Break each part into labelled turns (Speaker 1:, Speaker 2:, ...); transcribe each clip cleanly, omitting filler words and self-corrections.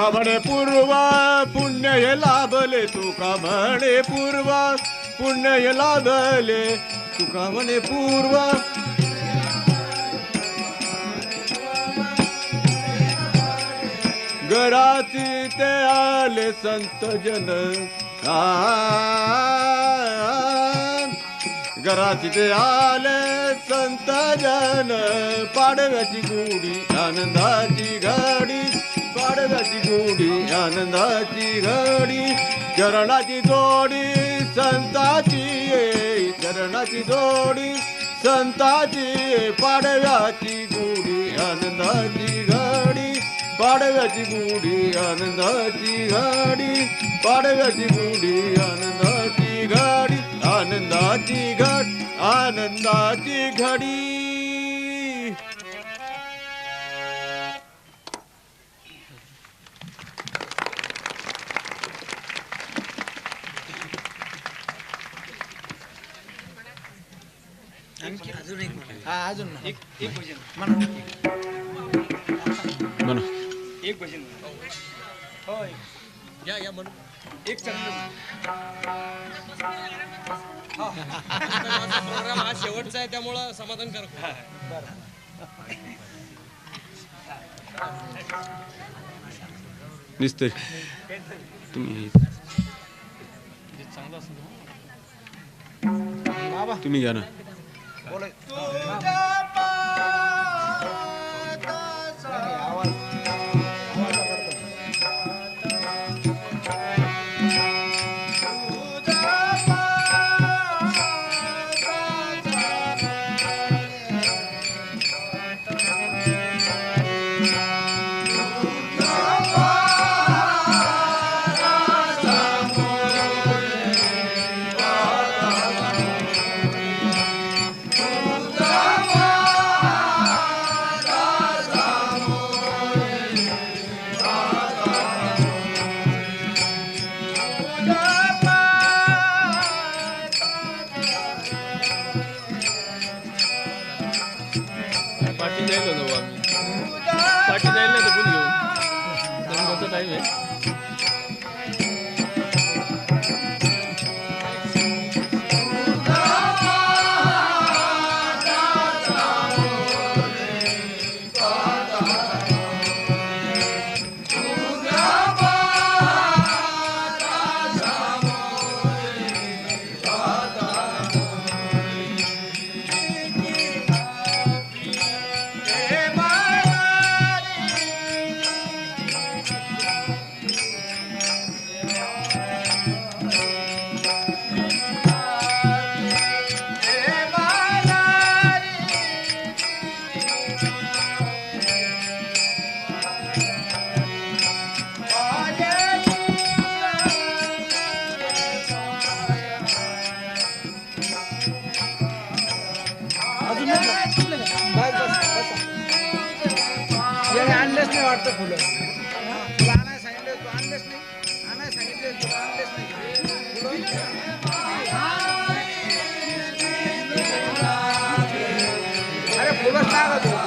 Speaker 1: तुका म्हणे पूर्वा पुण्य हे लाभले, तुका म्हणे पूर्वा पुण्य हे लाभले, तुका म्हणे पूर्वा. घराती ते आले संत जन, घराती ते आले संत जन, पाडव्याची गुढी आनंदाची घडी, पाडव्याची गुढी आनंदाची घडी. चरणाची जोडी संताची, चरणाची जोडी संताची, पाडव्याची गुढी आनंदाची घडी, पाडव्याची गुढी आनंदाची घडी, पाडव्याची गुढी आनंदाची घडी, आनंदाची घड, आनंदाची घडी.
Speaker 2: अजून एक भजन
Speaker 1: म्हणा,
Speaker 2: एक भजन होय या म्हणून एक प्रोग्राम हा शेवटचा आहे त्यामुळं समाधानकारक.
Speaker 1: निस्तर तुम्ही तुम्ही घ्या ना.
Speaker 3: पार्टी जायला जाऊ आम्ही, पार्टी जायला तर बोल घेऊ, त्यांचा टाईम आहे.
Speaker 2: आणलेच नाही वाटतं फुलं, तुला आणायला सांगितलं तू आणलेच नाही, आणायला सांगितले तुला आणलेच नाही. अरे फुलंच लागत होती.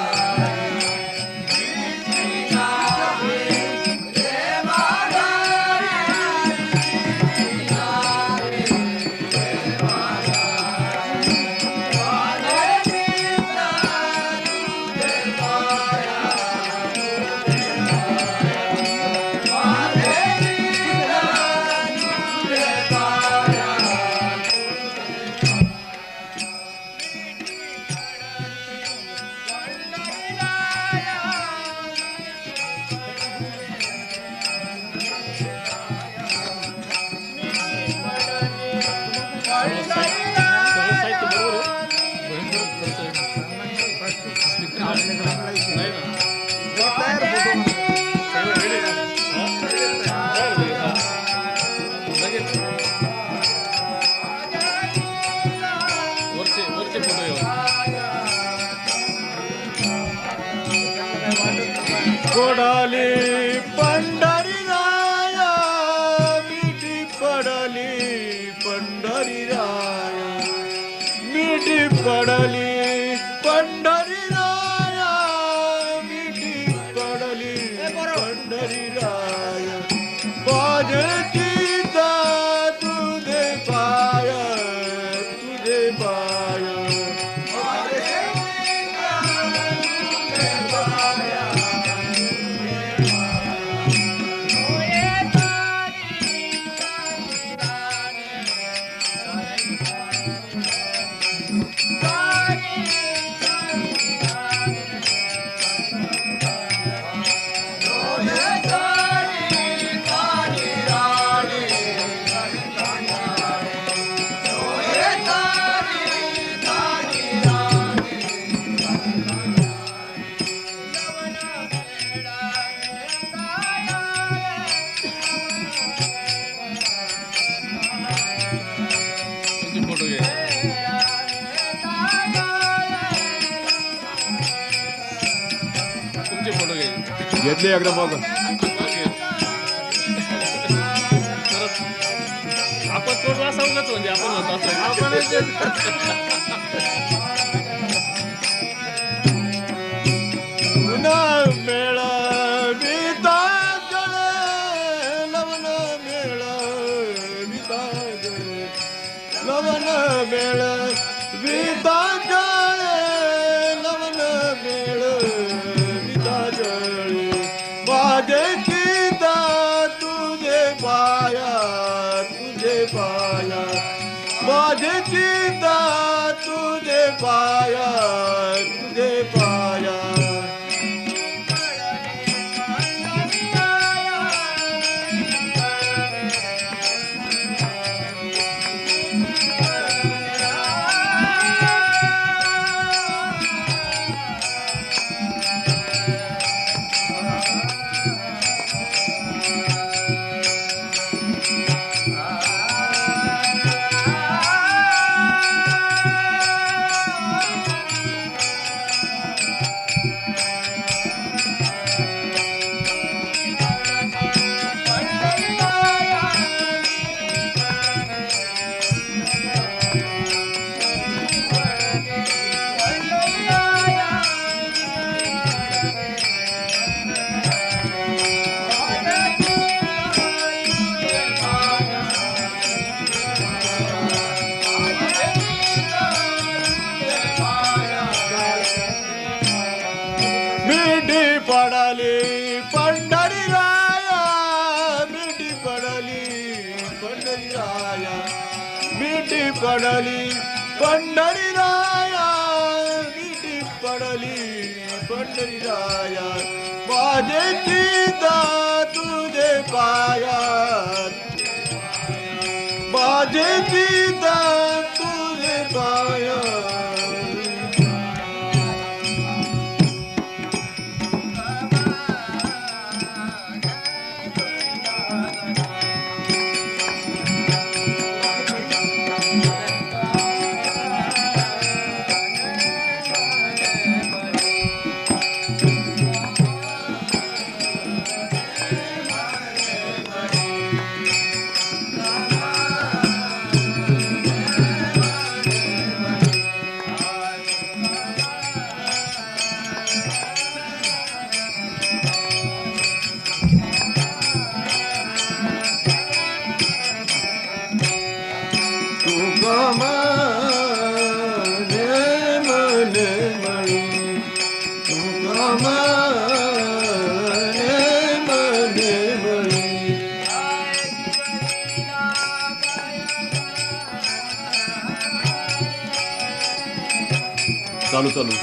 Speaker 1: कोडाली पंढरी राया, मिठी पडली पंढरी राया, मिठी पडली पंढरी राया, मिठी पडली पंढरी राया. घेतली एकदा मग
Speaker 3: आपण पोट वाचवलंच म्हणजे आपण होत असं
Speaker 2: आपणच तेच करतो.
Speaker 1: पुन्हा मेळविता गळे लवण मेळविता गळे लवण मेळविता गळे लवण मेळविता गळे माझे चिता तुझे पाया माझे चिता तुझे पाया मिठी पडली पंढरी राया मिठी पडली पंढरी राया मिठी पडली पंढरी राया मिठी पडली पंढरी राया माझे चिता तुझे पाया माझे चिता तुझे पाया चालू चालू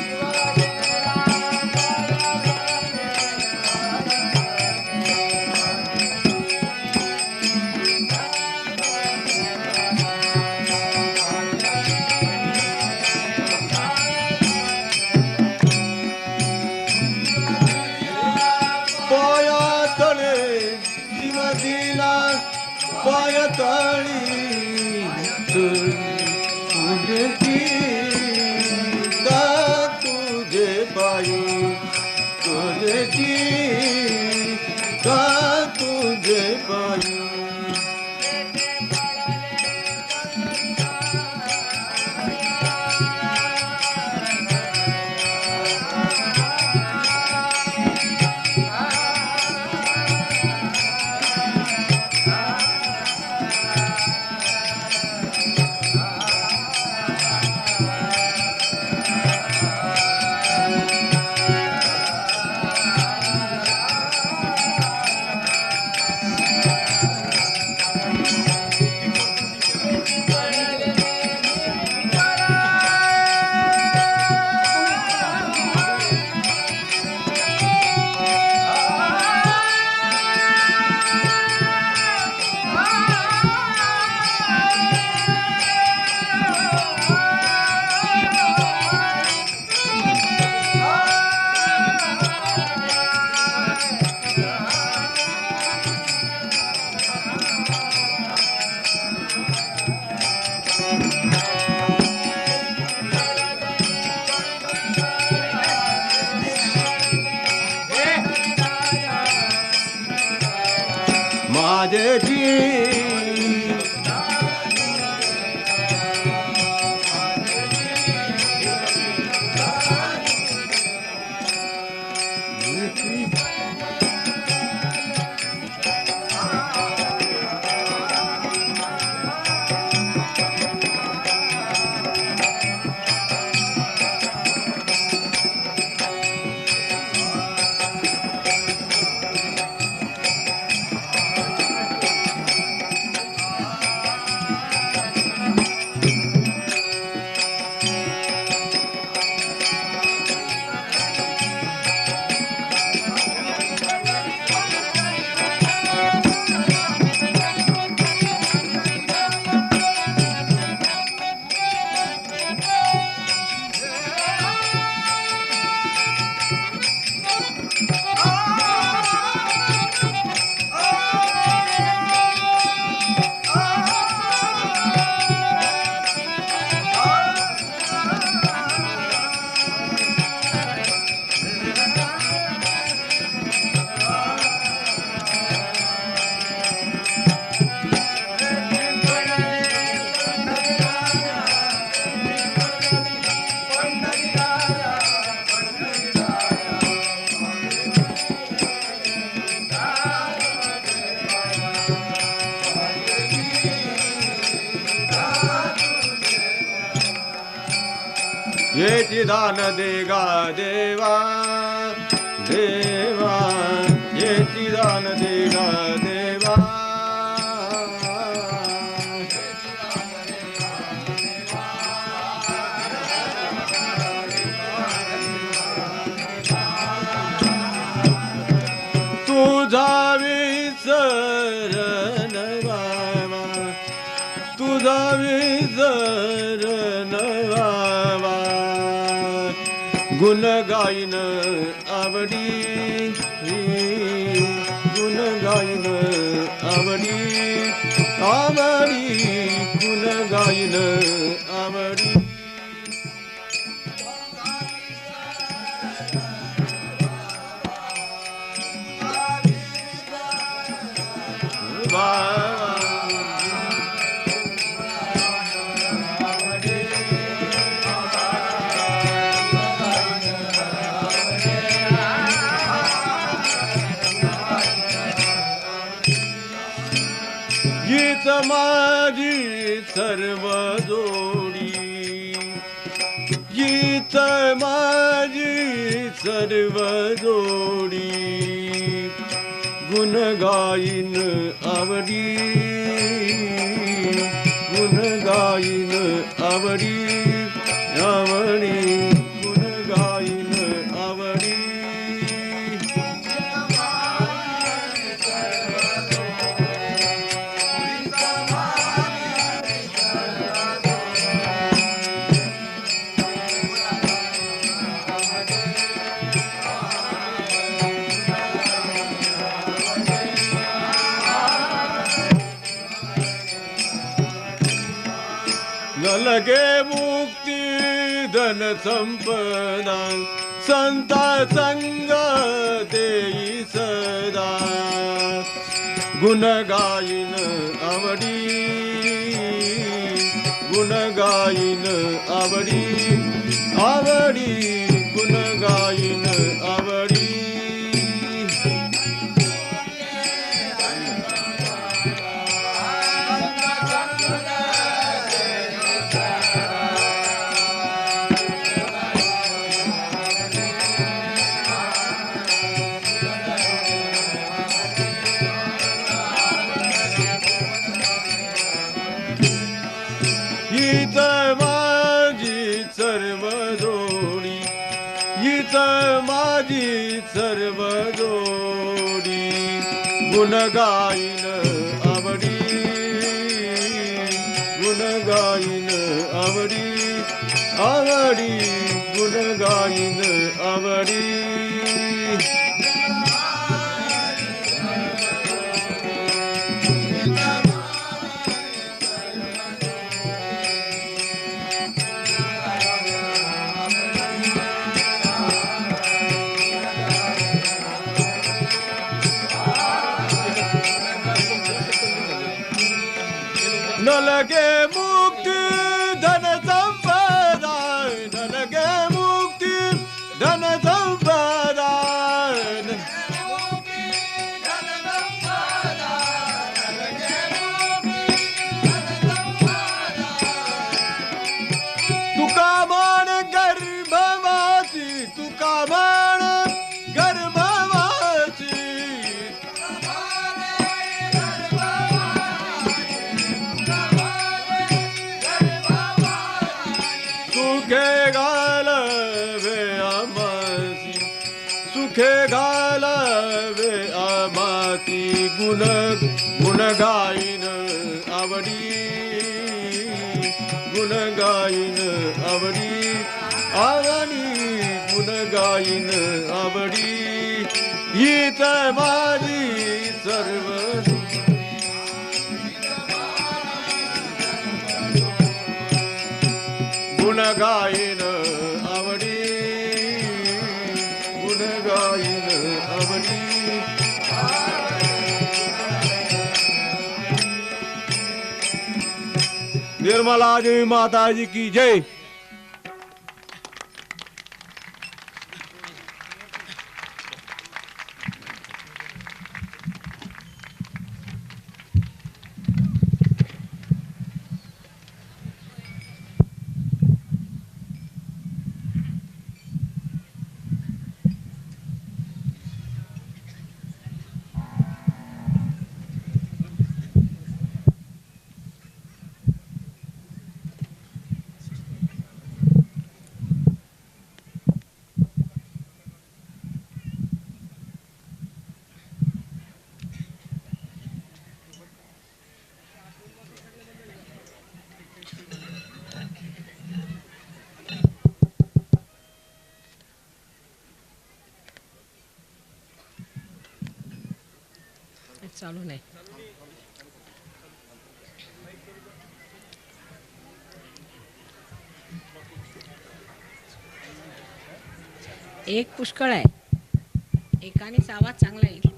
Speaker 1: पायातळे शिवदिला पायातळी तुझे चिता तुझे पायी तुझे चिता तुझे पायी माझेची येची दान दे गा देवा देवा येची दान दे गा देवा तुझा विसरण बाबा तुझा विसरण बाबा गुण गायन आवडी गुण गायन आवडी आवडी गुण गायन आवडी गीत माझी सर्व जोडी गीत माझी सर्व जोडी गुण गायन आवडी गुण गायन आवडी आवडी गुण गायन आवडी लगे मुक्ती धन संपदा संता संग देई सदा गुण गायन आवडी गुण गायन आवडी आवडी गुण गायन आवडी गीत माझी सर्व जोडी गीत माझी सर्व जोडी गुण गायन आवडी गुण गायन आवडी आवडी गुण गायन आवडी न लगे मुक्ती धन संपदा, न लगे मुक्ती धन संपदा, तुका म्हण गर्भवासी, तुका म्हण गर्भवासी, सुखे घालवे आमासी, सुखे घालवे आमासी, गुण गुण गाईन आवडी, गुण गाईन आवडी, आवडी गुण गाईन आवडी, हीच माझी सर्व, गुण गाईन आवडी, गुण गाईन आवडी. निर्मला देवी माताजी की जय.
Speaker 4: चालू नाही. एक पुष्कळ आहे, एकानेच आवाज चांगला येईल,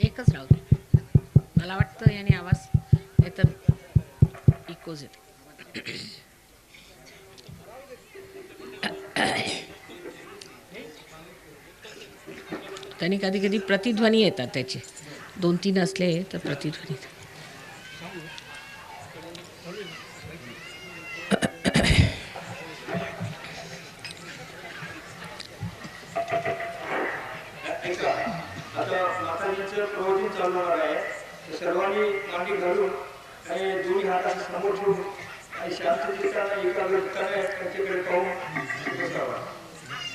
Speaker 4: एकच राहू दे. मला वाटतं याने आवाज नाहीतर इकोज येते. त्यांनी कधी कधी प्रतिध्वनी येतात त्याचे, 2-3 असले तर प्रतिध्वनी.
Speaker 5: आता माताजीचं प्रवचन चालू होणार आहे. सर्वांनी मांडी घालून आणि दोन्ही हात समोर ठेवून आणि शांततेने एकाग्रतेने त्यांच्याकडे पाहून बसावा.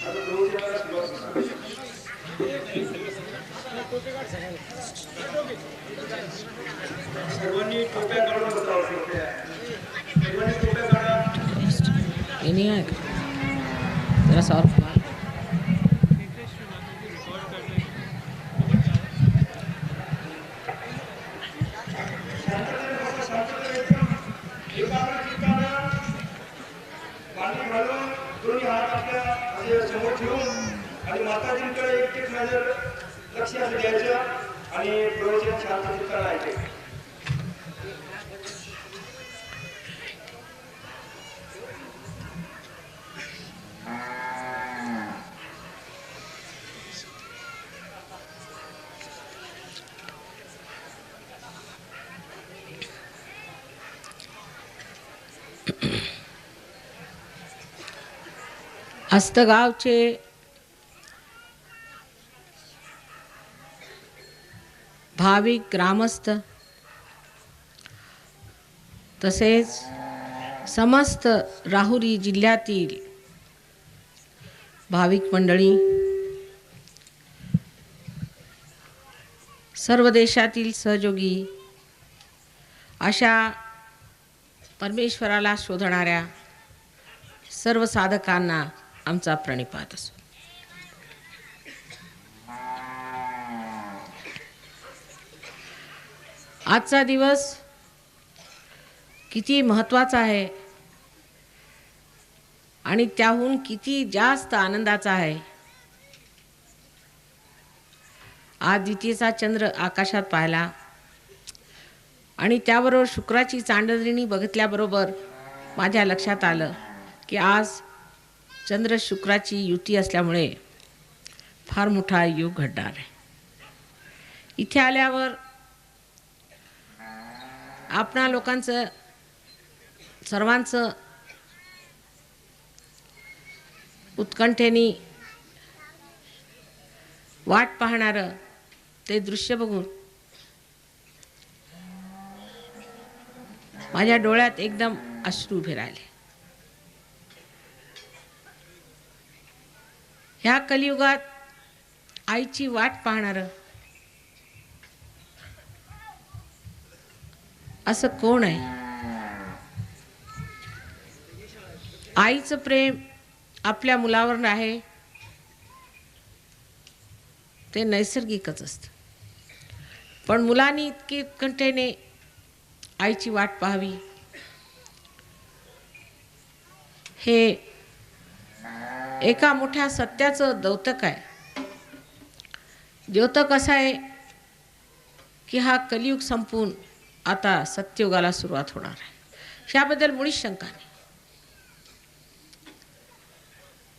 Speaker 5: आता प्रवचनाला सुरुवात होणार. सर्वांनी टोप्या काढून बसावं. सर्वांनी टोप्या काढा.
Speaker 4: हे नाही आहे का? जरा सॉर्फ
Speaker 5: मांडी घालून दोन्ही हात आपल्या असे समोर ठेवून आणि माताजींकडे एक नजर लक्ष असं द्यायचं आणि प्रवचन शांततेने ऐकायचं.
Speaker 4: हस्तगावचे भाविक ग्रामस्थ तसेच समस्त राहुरी जिल्ह्यातील भाविक मंडळी, सर्व देशातील सहयोगी, अशा परमेश्वराला शोधणाऱ्या सर्व साधकांना आमचा प्रणिपात असो. आजचा दिवस किती महत्त्वाचा आहे आणि त्याहून किती जास्त आनंदाचा आहे. आज द्वितीयेचा चंद्र आकाशात पाहिला आणि त्याबरोबर शुक्राची चांदणी बघितल्याबरोबर माझ्या लक्षात आलं की आज चंद्र शुक्राची युती असल्यामुळे फार मोठा योग घडणार आहे. इथे आल्यावर आपणा लोकांचं सर्वांचं उत्कंठेने वाट पाहणारं ते दृश्य बघून माझ्या डोळ्यात एकदम अश्रू उभे राहिले. ह्या कलियुगात आईची वाट पाहणारं असं कोण आहे? आईचं प्रेम आपल्या मुलावर आहे ते नैसर्गिकच असतं, पण मुलांनी इतकी उत्कंठेने आईची वाट पाहावी हे एका मोठ्या सत्याचं द्योतक आहे. द्योतक असं आहे की हा कलियुग संपून आता सत्ययुगाला सुरुवात होणार आहे. ह्याबद्दल मुळीच शंका नाही.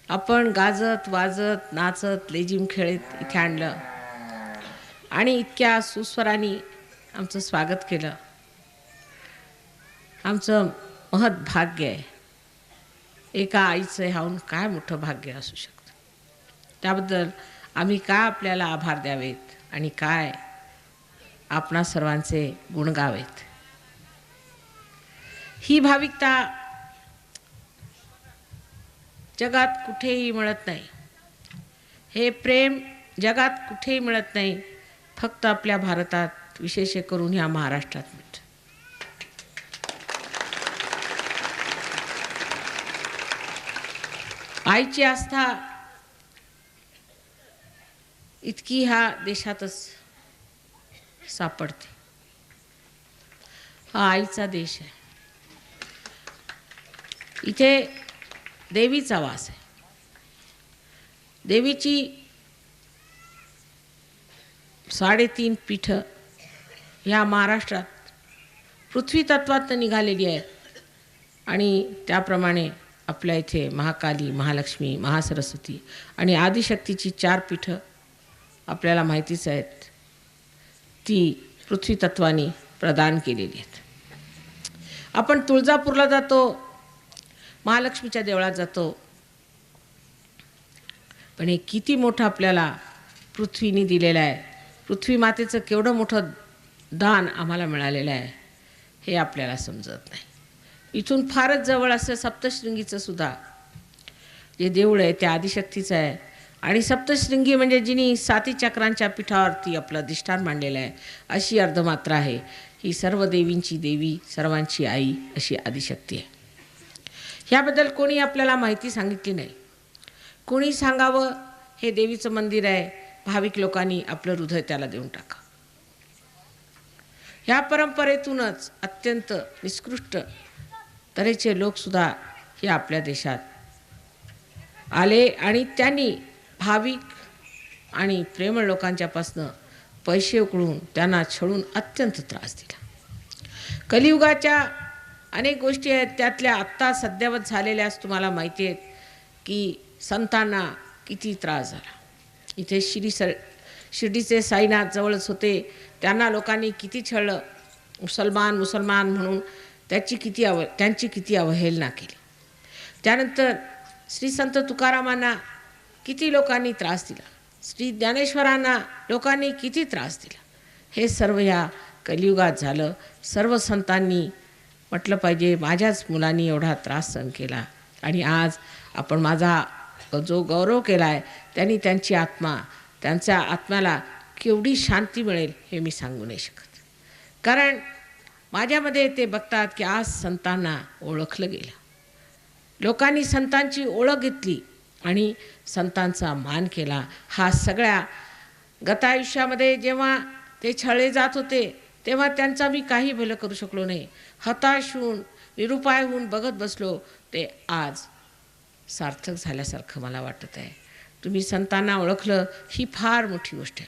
Speaker 4: आपण गाजत वाजत नाचत लेझीम खेळत इथे आणलं आणि इतक्या सुस्वरांनी आमचं स्वागत केलं. आमचं महत् भाग्य आहे. एका आईचं ह्याहून काय मोठं भाग्य असू शकतं. त्याबद्दल आम्ही काय आपल्याला आभार द्यावेत आणि काय आपणा सर्वांचे गुण गावेत. ही भाविकता जगात कुठेही मिळत नाही. हे प्रेम जगात कुठेही मिळत नाही. फक्त आपल्या भारतात, विशेष करून ह्या महाराष्ट्रात मिळतं. आईची आस्था इतकी ह्या देशातच सापडते. हा आईचा देश आहे. इथे देवीचा वास आहे. देवीची 3.5 पीठं ह्या महाराष्ट्रात पृथ्वी तत्वातनं निघालेली आहेत आणि त्याप्रमाणे आपल्या इथे महाकाली, महालक्ष्मी, महासरस्वती आणि आदिशक्तीची 4 पीठं आपल्याला माहितीच आहेत. ती पृथ्वी तत्वाने प्रदान केलेली आहेत. आपण तुळजापूरला जातो, महालक्ष्मीच्या देवळात जातो, पण हे किती मोठं आपल्याला पृथ्वीने दिलेलं आहे. पृथ्वी मातेचं केवढं मोठं दान आम्हाला मिळालेलं आहे हे आपल्याला समजत नाही. इथून फारच जवळ असं सप्तशृंगीचं सुद्धा जे देऊळ आहे ते आदिशक्तीचं आहे. आणि सप्तशृंगी म्हणजे जिनी 7 चक्रांच्या पीठावरती आपलं अधिष्ठान मांडलेलं आहे अशी अर्धमात्रा आहे. ही सर्व देवींची देवी, सर्वांची आई अशी आदिशक्ती आहे. ह्याबद्दल कोणी आपल्याला माहिती सांगितली नाही. कोणी सांगावं हे देवीचं मंदिर आहे, भाविक लोकांनी आपलं हृदय त्याला देऊन टाका. ह्या परंपरेतूनच अत्यंत निकृष्ट तऱ्हेचे लोकसुद्धा हे आपल्या देशात आले आणि त्यांनी भाविक आणि प्रेमळ लोकांच्यापासनं पैसे उकळून त्यांना छळून अत्यंत त्रास दिला. कलियुगाच्या अनेक गोष्टी आहेत. त्यातल्या आत्ता सध्यावत झालेल्याच तुम्हाला माहिती आहेत की संतांना किती त्रास झाला. इथे शिर्डीचे साईनाथ जवळच होते, त्यांना लोकांनी किती छळलं. मुसलमान म्हणून त्यांची किती अवहेलना केली. त्यानंतर श्री संत तुकारामांना किती लोकांनी त्रास दिला. श्री ज्ञानेश्वरांना लोकांनी किती त्रास दिला. हे सर्व ह्या कलियुगात झालं. सर्व संतांनी म्हटलं पाहिजे माझ्याच मुलांनी एवढा त्रास सहन केला आणि आज आपण माझा जो गौरव केला आहे त्यांनी त्यांच्या आत्म्याला केवढी शांती मिळेल हे मी सांगू नाही शकत. कारण माझ्यामध्ये ते बघतात की आज संतांना ओळखलं गेलं. लोकांनी संतांची ओळख घेतली आणि संतांचा मान केला. हा सगळ्या गतायुष्यामध्ये जेव्हा ते छळले जात होते तेव्हा त्यांचा मी काही भलं करू शकलो नाही. हताश होऊन निरुपाय होऊन बघत बसलो. ते आज सार्थक झाल्यासारखं मला वाटत आहे. तुम्ही संतांना ओळखलं ही फार मोठी गोष्ट आहे.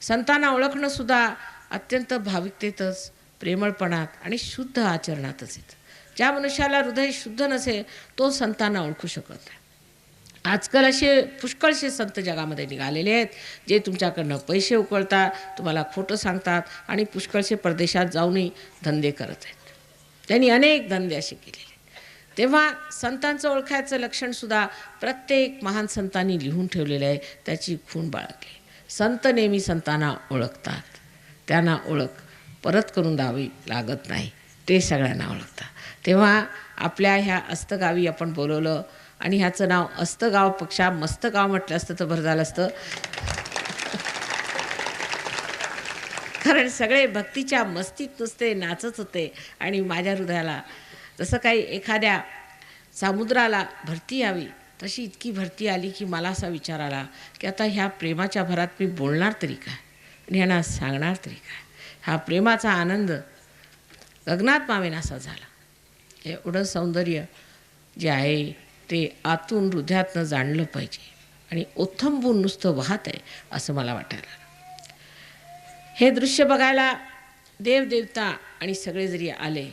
Speaker 4: संतांना ओळखणंसुद्धा अत्यंत भाविकतेतच प्रेमळपणात आणि शुद्ध आचरणातच येतं. ज्या मनुष्याला हृदय शुद्ध नसेल तो संतांना ओळखू शकत नाही. आजकाल असे पुष्कळसे संत जगामध्ये निघालेले आहेत जे तुमच्याकडनं पैसे उकळतात, तुम्हाला खोटं सांगतात आणि पुष्कळसे परदेशात जाऊनही धंदे करत आहेत. त्यांनी अनेक धंदे असे केलेले. तेव्हा संतांचं ओळखायचं लक्षणसुद्धा प्रत्येक महान संतांनी लिहून ठेवलेलं आहे, त्याची खूण बाळगली. संत नेहमी संतांना ओळखतात, त्यांना ओळख परत करून द्यावी लागत नाही, ते सगळ्यांना ओळखतात. तेव्हा आपल्या ह्या अस्तगावी आपण बोलवलं आणि ह्याचं नाव अस्तगावपेक्षा मस्त गाव म्हटलं असतं तर बरं झालं असतं. कारण सगळे भक्तीच्या मस्तीत नुसते नाचत होते आणि माझ्या हृदयाला जसं काही एखाद्या समुद्राला भरती यावी तशी इतकी भरती आली की मला असा विचार आला की आता ह्या प्रेमाच्या भरात मी बोलणार तरी काय आणि ह्यांना सांगणार तरी काय. हा प्रेमाचा आनंद गगनात मावेनासा झाला. एवढं सौंदर्य जे आहे ते आतून हृदयातनं जाणलं पाहिजे आणि ओथंबून नुसतं वाहत आहे असं मला वाटायला. हे दृश्य बघायला देवदेवता आणि सगळे जरी आले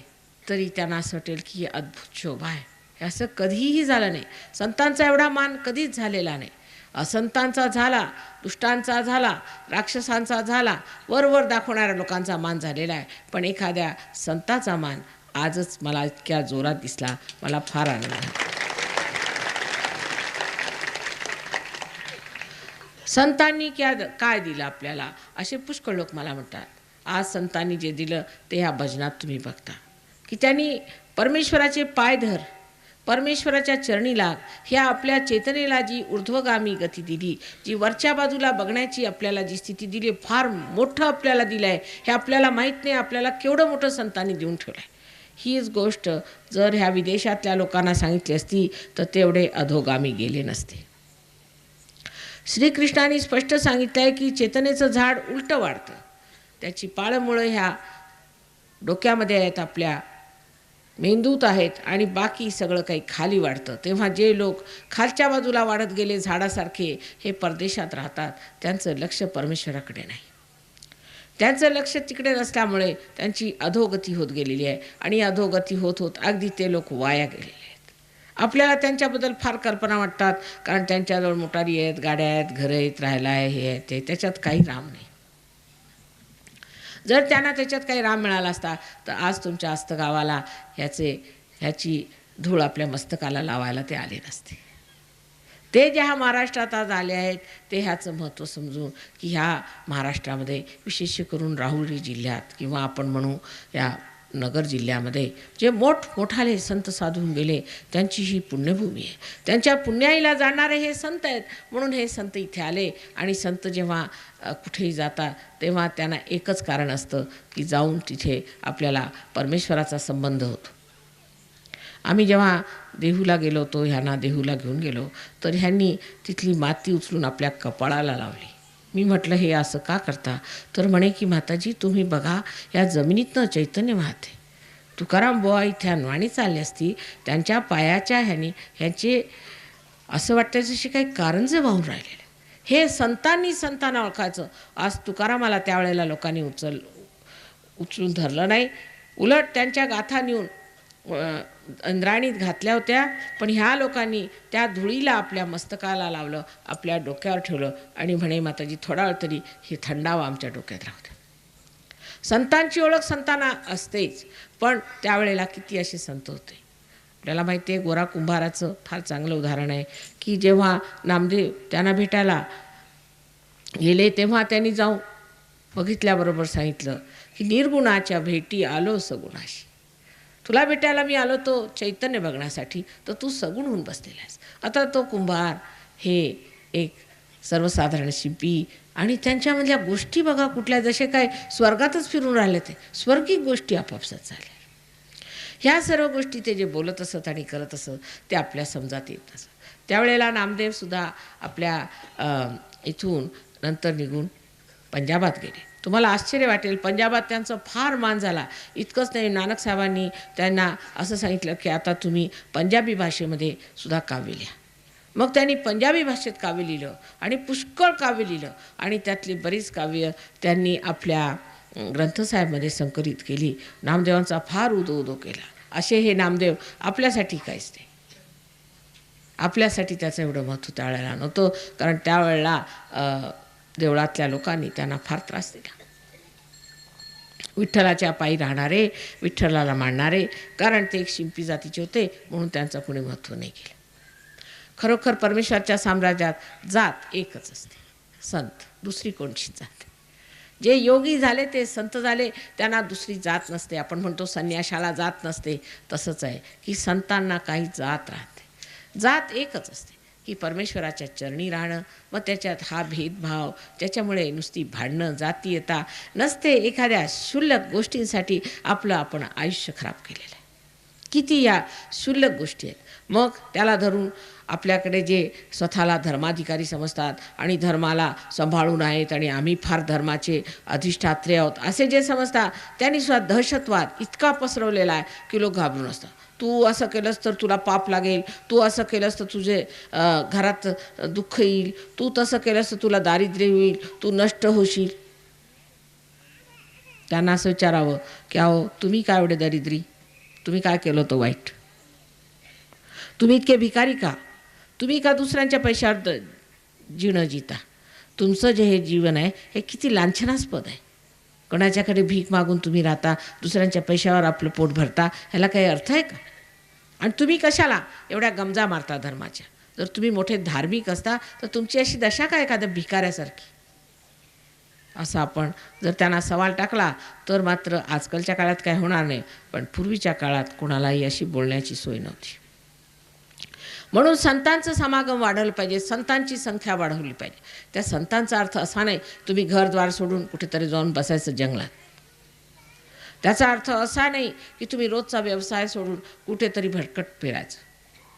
Speaker 4: तरी त्यांना असं वाटेल की ही अद्भुत शोभा आहे. हे असं कधीही झालं नाही. संतांचा एवढा मान कधीच झालेला नाही. असंतांचा झाला, दुष्टांचा झाला, राक्षसांचा झाला, वर दाखवणाऱ्या लोकांचा मान झालेला आहे, पण एखाद्या संताचा मान आजच मला इतक्या जोरात दिसला. मला फार आनंद झाला. संतांनी काय दिलं आपल्याला असे पुष्कळ लोक मला म्हणतात. आज संतांनी जे दिलं ते ह्या भजनात तुम्ही बघता की त्यांनी परमेश्वराचे पाय धर, परमेश्वराच्या चरणी लाग, ह्या आपल्या चेतनेला जी ऊर्ध्वगामी गती दिली, जी वरच्या बाजूला बघण्याची आपल्याला जी स्थिती दिली, फार मोठं आपल्याला दिलं आहे. हे आपल्याला माहीत नाही आपल्याला केवढं मोठं संतांनी देऊन ठेवलं आहे. हीच गोष्ट जर ह्या विदेशातल्या लोकांना सांगितली असती तर तेवढे अधोगामी गेले नसते. श्रीकृष्णाने स्पष्ट सांगितलं आहे की चेतनेचं झाड उलटं वाढतं, त्याची पाळमुळं ह्या डोक्यामध्ये आहेत, आपल्या मेंदूत आहेत आणि बाकी सगळं काही खाली वाढतं. तेव्हा जे लोक खालच्या बाजूला वाढत गेले झाडासारखे हे परदेशात राहतात, त्यांचं लक्ष परमेश्वराकडे नाही. त्यांचं लक्ष तिकडे नसल्यामुळे त्यांची अधोगती होत गेलेली आहे आणि अधोगती होत होत अगदी ते लोक वाया गेलेले आहेत. आपल्याला त्यांच्याबद्दल फार कल्पना वाटतात कारण त्यांच्याजवळ मोटारी आहेत, गाड्या आहेत, घरं आहेत, राहायला आहे, हे आहे ते, त्याच्यात काही राम नाही. जर त्यांना त्याच्यात काही राम मिळाला असता तर आज तुमच्या अस्तगावाला ह्याची धूळ आपल्या मस्तकाला लावायला ते आले नसते. ते ज्या महाराष्ट्रात आज आले आहेत ते ह्याचं महत्त्व समजून की ह्या महाराष्ट्रामध्ये विशेष करून राहुरी जिल्ह्यात किंवा आपण म्हणू या नगर जिल्ह्यामध्ये जे मोठमोठाले संत साधून गेले त्यांची ही पुण्यभूमी आहे. त्यांच्या पुण्याईला जाणारे हे संत आहेत म्हणून हे संत इथे आले. आणि संत जेव्हा कुठेही जातात तेव्हा त्यांना एकच कारण असतं की जाऊन तिथे आपल्याला परमेश्वराचा संबंध होतो. आम्ही जेव्हा देहूला गेलो होतो, ह्यांना देहूला घेऊन गेलो तर ह्यांनी तिथली माती उचलून आपल्या कपाळाला लावली. मी म्हटलं हे असं का करता? तर म्हणे की माताजी तुम्ही बघा या जमिनीतनं चैतन्य वाहते. तुकाराम बुवा इथे अनवाणी चालली असती, त्यांच्या पायाच्या ह्यांचे असं वाटतं जसे काही कारंजे वाहून राहिलेले. हे संतांना ओळखायचं. आज तुकारामाला त्यावेळेला लोकांनी उचलून धरलं नाही, उलट त्यांच्या गाथा नेऊन इंद्राणीत घातल्या होत्या, पण ह्या लोकांनी त्या धुळीला आपल्या मस्तकाला लावलं, आपल्या डोक्यावर ठेवलं आणि म्हणे माताजी थोडा वेळ तरी हे थंडावा आमच्या डोक्यात राहू द्या. संतांची ओळख संतांना असतेच, पण त्यावेळेला किती असे संत होते. आपल्याला माहिती आहे गोरा कुंभाराचं फार चांगलं उदाहरण आहे की जेव्हा नामदेव त्यांना भेटायला गेले तेव्हा त्यांनी जाऊन बघितल्याबरोबर सांगितलं की निर्गुणाच्या भेटी आलो सगुणाशी. तुला भेटायला मी आलो तो चैतन्य बघण्यासाठी, तर तू सगुण होऊन बसलेला आहेस. आता तो कुंभार हे एक सर्वसाधारण शिंपी आणि त्यांच्यामधल्या गोष्टी बघा कुठल्या जसे काय स्वर्गातच फिरून राहिले, ते स्वर्गिक गोष्टी आपापसात झाल्या. ह्या सर्व गोष्टी ते जे बोलत असत आणि करत असत ते आपल्या समजात येत नसत. त्यावेळेला नामदेवसुद्धा आपल्या इथून नंतर निघून पंजाबात गेले. तुम्हाला आश्चर्य वाटेल, पंजाबात त्यांचा फार मान झाला. इतकंच नाही, नानक साहेबांनी त्यांना असं सांगितलं की आता तुम्ही पंजाबी भाषेमध्ये सुद्धा काव्य लिहा. मग त्यांनी पंजाबी भाषेत काव्य लिहिलं आणि पुष्कळ काव्य लिहिलं आणि त्यातली बरीच काव्य त्यांनी आपल्या ग्रंथसाहेबमध्ये संकलित केली. नामदेवांचा फार उदो उदो केला. असे हे नामदेव आपल्यासाठी काहीच नाही. आपल्यासाठी त्याचं एवढं महत्त्व त्यावेळेला नव्हतं, कारण त्यावेळेला देवळातल्या लोकांनी त्यांना फार त्रास दिला. विठ्ठलाच्या पायी राहणारे, विठ्ठलाला मानणारे, कारण ते एक शिंपी जातीचे होते म्हणून त्यांचं कोणी महत्त्व नाही केलं. खरोखर परमेश्वराच्या साम्राज्यात जात एकच असते, संत. दुसरी कोणची जात? जे योगी झाले ते संत झाले, त्यांना दुसरी जात नसते. आपण म्हणतो संन्याशाला जात नसते, तसंच आहे की संतांना काही जात राहते. जात एकच असते की परमेश्वराच्या चरणी राहणं. मग त्याच्यात हा भेदभाव, त्याच्यामुळे नुसती भांडणं, जातीयता नसते. एखाद्या क्षुल्लक गोष्टींसाठी आपण आयुष्य खराब केलेलं आहे. किती या क्षुल्लक गोष्टी आहेत. मग त्याला धरून आपल्याकडे जे स्वतःला धर्माधिकारी समजतात आणि धर्माला सांभाळून आहेत आणि आम्ही फार धर्माचे अधिष्ठात्री आहोत असे जे समजतात, त्यांनी सुद्धा दहशतवाद इतका पसरवलेला आहे की लोक घाबरून असतात. तू असं केलंस तर तुला पाप लागेल, तू असं केलंस तर तुझे घरात दुःख येईल, तू तसं केलंस तर तुला दारिद्र्य होईल, तू नष्ट होशील. त्यांना असं विचारावं की अहो तुम्ही काय एवढे दरिद्री, तुम्ही काय केलं होतं वाईट, तुम्ही इतके भिकारी का, तुम्ही का दुसऱ्यांच्या पैशावर जीणं जिता. तुमचं जे हे जीवन आहे हे किती लांछनास्पद आहे. कोणाच्याकडे भीक मागून तुम्ही राहता, दुसऱ्यांच्या पैशावर आपलं पोट भरता, ह्याला काही अर्थ आहे का? आणि तुम्ही कशाला एवढ्या गमजा मारता धर्माच्या? जर तुम्ही मोठे धार्मिक असता तर तुमची अशी दशा काय एखाद्या भिकाऱ्यासारखी? असं आपण जर त्यांना सवाल टाकला तर मात्र आजकालच्या काळात काय होणार नाही, पण पूर्वीच्या काळात कोणालाही अशी बोलण्याची सोय नव्हती. म्हणून संतांचं समागम वाढवलं पाहिजे, संतांची संख्या वाढवली पाहिजे. त्या संतांचा अर्थ असा नाही तुम्ही घरद्वार सोडून कुठेतरी जाऊन बसायचं जंगलात. त्याचा अर्थ असा नाही की तुम्ही रोजचा व्यवसाय सोडून कुठेतरी भटकट फिरायचं.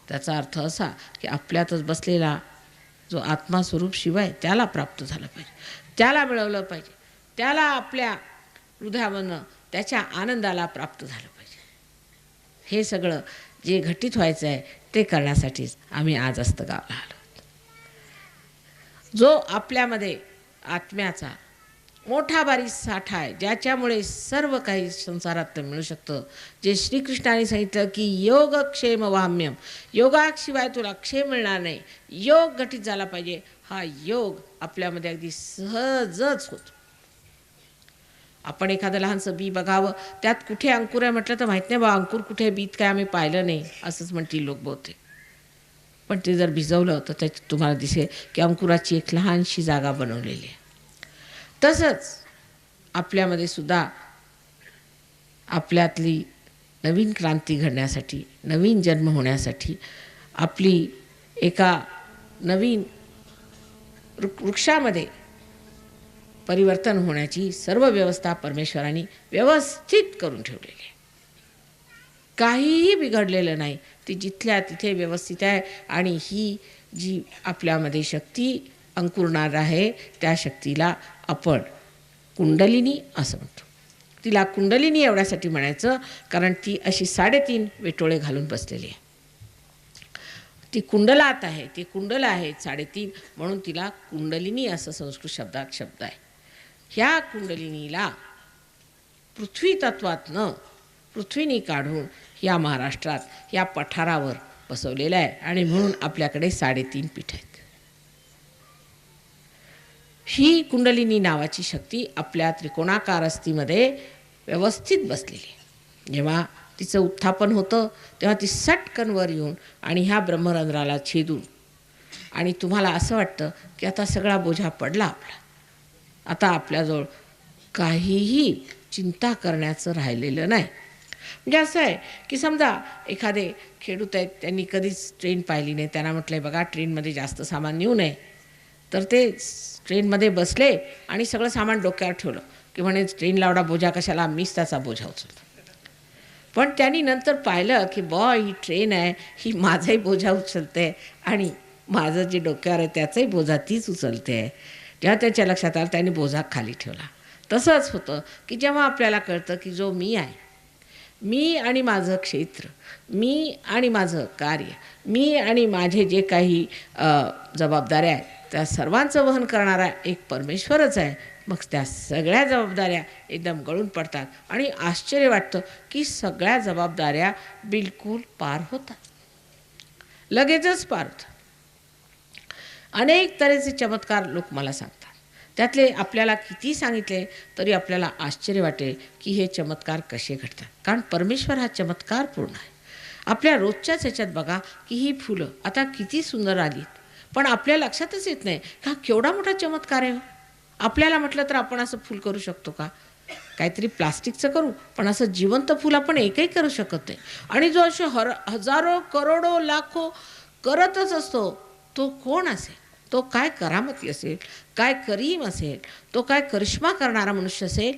Speaker 4: त्याचा अर्थ असा की आपल्यातच बसलेला जो आत्मास्वरूप शिव आहे त्याला प्राप्त झालं पाहिजे, त्याला मिळवलं पाहिजे, त्याला आपल्या हृदयामधनं त्याच्या आनंदाला प्राप्त झालं पाहिजे. हे सगळं जे घटित व्हायचं आहे ते करण्यासाठीच आम्ही आज अस्तगावला आलो. जो आपल्यामध्ये आत्म्याचा मोठा बारीक साठा आहे, ज्याच्यामुळे सर्व काही संसारात मिळू शकतं. जे श्रीकृष्णाने सांगितलं की योगक्षेम वाम्यम, योगाशिवाय तुला क्षेम मिळणार नाही. योग घटित झाला पाहिजे. हा योग आपल्यामध्ये अगदी सहजच होतो. आपण एखादं लहानसं बी बघावं, त्यात कुठे अंकुर आहे म्हटलं तर माहीत नाही बा, अंकुर कुठे, बीत काय आम्ही पाहिलं नाही असंच म्हणतील लोक बहुतेक. पण ते जर भिजवलं तर त्याच्यात तुम्हाला दिसेल की अंकुराची एक लहानशी जागा बनवलेली आहे. तसंच आपल्यामध्ये सुद्धा आपल्यातली नवीन क्रांती घडण्यासाठी, नवीन जन्म होण्यासाठी, आपली एका नवीन वृक्षामध्ये परिवर्तन होण्याची सर्व व्यवस्था परमेश्वराने व्यवस्थित करून ठेवलेली आहे. काहीही बिघडलेलं नाही, ती जिथल्या तिथे व्यवस्थित आहे. आणि ही जी आपल्यामध्ये शक्ती अंकुरणार आहे त्या शक्तीला आपण कुंडलिनी असं म्हणतो. तिला कुंडलिनी एवढ्यासाठी म्हणायचं कारण ती अशी 3.5 वेटोळे घालून बसलेली आहे. ती कुंडलात आहे, ती कुंडल आहे 3.5, म्हणून तिला कुंडलिनी असं संस्कृत शब्दात शब्द आहे. ह्या कुंडलिनीला पृथ्वी तत्वातनं पृथ्वीनी काढून या महाराष्ट्रात या पठारावर बसवलेलं आहे आणि म्हणून आपल्याकडे 3.5 पीठ आहेत. ही कुंडलिनी नावाची शक्ती आपल्या त्रिकोणाकार अस्थिमध्ये व्यवस्थित बसलेली आहे. जेव्हा तिचं उत्थापन होतं तेव्हा ती सटकन वर येऊन आणि ह्या ब्रह्मरंध्राला छेदून, आणि तुम्हाला असं वाटतं की आता सगळा बोझा पडला आपला, आता आपल्याजवळ काहीही चिंता करण्याचं राहिलेलं नाही. म्हणजे असं आहे की समजा एखादे खेडूत आहेत, त्यांनी कधीच ट्रेन पाहिली नाही, त्यांना म्हटलं बघा ट्रेनमध्ये जास्त सामान नेऊ नये, तर ते ट्रेनमध्ये बसले आणि सगळं सामान डोक्यावर ठेवलं की म्हणे ट्रेनला एवढा बोझा कशाला, मीच त्याचा बोझा उचलतो. पण त्यांनी नंतर पाहिलं की ही ट्रेन आहे, ही माझाही बोझा उचलते आणि माझं जे डोक्यावर आहे त्याचाही बोझा तीच उचलते आहे. जेव्हा त्याच्या लक्षात आलं त्याने बोझा खाली ठेवला. तसंच होतं की जेव्हा आपल्याला कळतं की जो मी आहे, मी आणि माझं क्षेत्र, मी आणि माझं कार्य, मी आणि माझे जे काही जबाबदाऱ्या आहेत त्या सर्वांचं वहन करणारा एक परमेश्वरच आहे, मग त्या सगळ्या जबाबदाऱ्या एकदम गळून पडतात आणि आश्चर्य वाटतं की सगळ्या जबाबदाऱ्या बिलकुल पार होतात, लगेचच पार होतात. अनेक तऱ्हेचे चमत्कार लोक मला सांगतात. त्यातले आपल्याला किती सांगितले तरी आपल्याला आश्चर्य वाटेल की हे चमत्कार कसे घडतात. कारण परमेश्वर हा चमत्कार पूर्ण आहे. आपल्या रोजच्याच ह्याच्यात बघा की ही फुलं आता किती सुंदर आलीत, पण आपल्या लक्षातच येत नाही का केवढा मोठा चमत्कार आहे. आपल्याला म्हटलं तर आपण असं फूल करू शकतो का? काहीतरी प्लास्टिकचं करू, पण असं जिवंत फूल आपण एकही करू शकत नाही. आणि जो असे हजारो करोडो लाखो करतच असतो तो कोण असेल? तो काय करामती असेल, काय करीम असेल, तो काय करिश्मा करणारा मनुष्य असेल?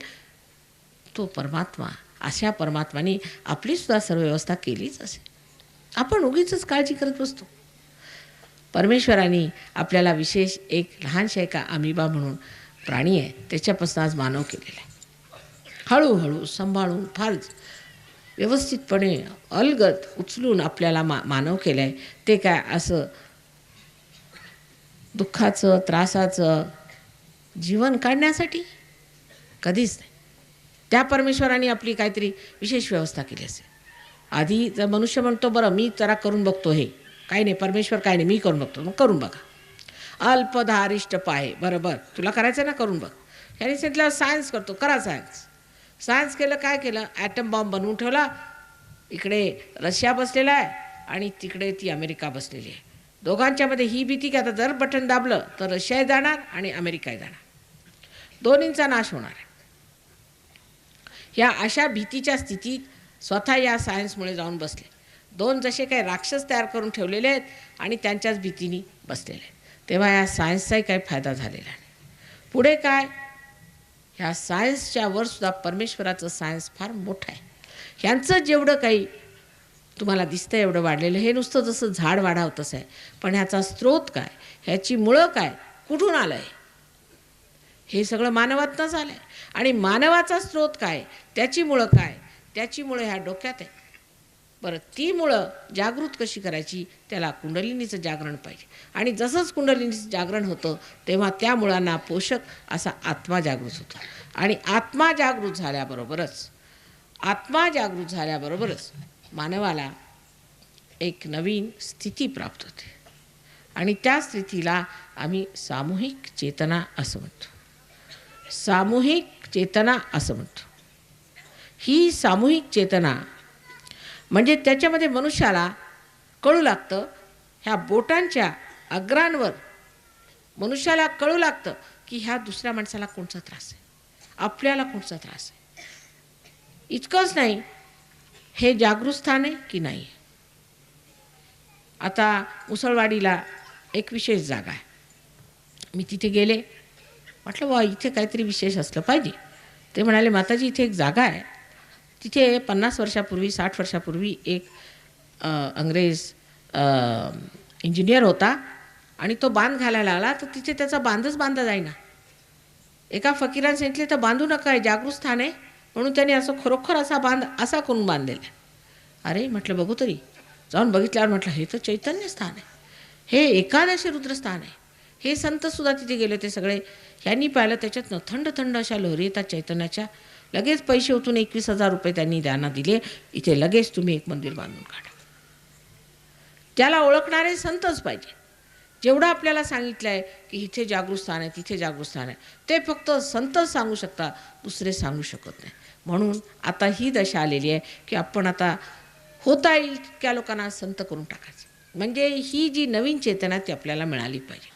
Speaker 4: तो परमात्मा. अशा परमात्माने आपलीसुद्धा सर्व व्यवस्था केलीच असेल. आपण उगीचच काळजी करत बसतो. परमेश्वराने आपल्याला विशेष एक लहानशा एका अमिबा म्हणून प्राणी आहे त्याच्यापासून आज मानव केलेला आहे. हळूहळू सांभाळून फार व्यवस्थितपणे अलगद उचलून आपल्याला मानव केलं आहे. ते काय असं दुःखाचं त्रासाचं जीवन काढण्यासाठी कधीच नाही. त्या परमेश्वराने आपली काहीतरी विशेष व्यवस्था केली असेल. आधी जर मनुष्य म्हणतो बरं मी जरा करून बघतो, हे काही नाही परमेश्वर काही नाही मी करून बघतो, मग करून बघा. अल्पधारिष्ट पाहे बरोबर तुला करायचं ना करून बघ. ह्याने सांगितलं सायन्स करतो, करा सायन्स. सायन्स केलं, काय केलं? ॲटम बॉम्ब बनवून ठेवला. इकडे रशिया बसलेला आहे आणि तिकडे ती अमेरिका बसलेली आहे. दोघांच्यामध्ये ही भीती की आता जर बटन दाबलं तर रशिया जाणार आणि अमेरिका जाणार, दोन्हींचा नाश होणार आहे. ह्या अशा भीतीच्या स्थितीत स्वतः या सायन्समुळे जाऊन बसले. दोन जसे काही राक्षस तयार करून ठेवलेले आहेत आणि त्यांच्याच भीतीने बसलेले आहेत. तेव्हा या सायन्सचाही काही फायदा झालेला नाही. पुढे काय? ह्या सायन्सच्या वरसुद्धा परमेश्वराचं सायन्स फार मोठं आहे. ह्यांचं जेवढं काही तुम्हाला दिसतं एवढं वाढलेलं, हे नुसतं जसं झाड वाढावं तसं आहे. पण ह्याचा स्रोत काय, ह्याची मुळं काय, कुठून आलं आहे? हे सगळं मानवातनंच आलं आहे. आणि मानवाचा स्रोत काय, त्याची मुळं काय, त्याची मुळं ह्या डोक्यात आहे. बरं ती मुळं जागृत कशी करायची? त्याला कुंडलिनीचं जागरण पाहिजे. आणि जसंच कुंडलिनीचं जागरण होतं तेव्हा त्या मुळांना पोषक असा आत्मा जागृत होतो. आणि आत्मा जागृत झाल्याबरोबरच मानवाला एक नवीन स्थिती प्राप्त होते. आणि त्या स्थितीला आम्ही सामूहिक चेतना असं म्हणतो. सामूहिक चेतना असं म्हणतो. ही सामूहिक चेतना म्हणजे त्याच्यामध्ये मनुष्याला कळू लागतं, ह्या बोटांच्या अग्रांवर मनुष्याला कळू लागतं की ह्या दुसऱ्या माणसाला कोणचा त्रास आहे, आपल्याला कोणचा त्रास आहे. इतकंच नाही, हे जागृत स्थान आहे की नाही. आता मुसळवाडीला एक विशेष जागा आहे. मी तिथे गेले, म्हटलं वा इथे काहीतरी विशेष असलं पाहिजे. ते म्हणाले माताजी इथे एक जागा आहे, तिथे 50 वर्षापूर्वी 60 वर्षापूर्वी एक अंग्रेज इंजिनियर होता आणि तो बांध घालायला आला तर तिथे त्याचा बांधच बांधला जाईना. एका फकीराने सांगितले तर बांधू नका, आहे जागृत स्थान आहे, म्हणून त्याने असं खरोखर असा बांध असा करून बांधलेला आहे. अरे म्हटलं बघू तरी. जाऊन बघितल्यावर म्हटलं हे तर चैतन्य स्थान आहे, हे एकादशी रुद्रस्थान आहे. हे संतसुद्धा तिथे गेले ते सगळे. ह्यांनी पाहिलं त्याच्यातनं थंड थंड अशा लहरी येतात चैतन्याच्या. लगेच पैसे ओतून 21,000 रुपये त्यांनी त्यांना दिले. इथे लगेच तुम्ही एक मंदिर बांधून काढा. त्याला ओळखणारे संतच पाहिजे. जेवढं आपल्याला सांगितलं आहे की इथे जागृत स्थान आहे, तिथे जागृत स्थान आहे, ते फक्त संतच सांगू शकतात, दुसरे सांगू शकत नाही. म्हणून आता ही दशा आलेली आहे की आपण आता होता येईल त्या लोकांना संत करून टाकायचं. म्हणजे ही जी नवीन चेतना ती आपल्याला मिळाली पाहिजे.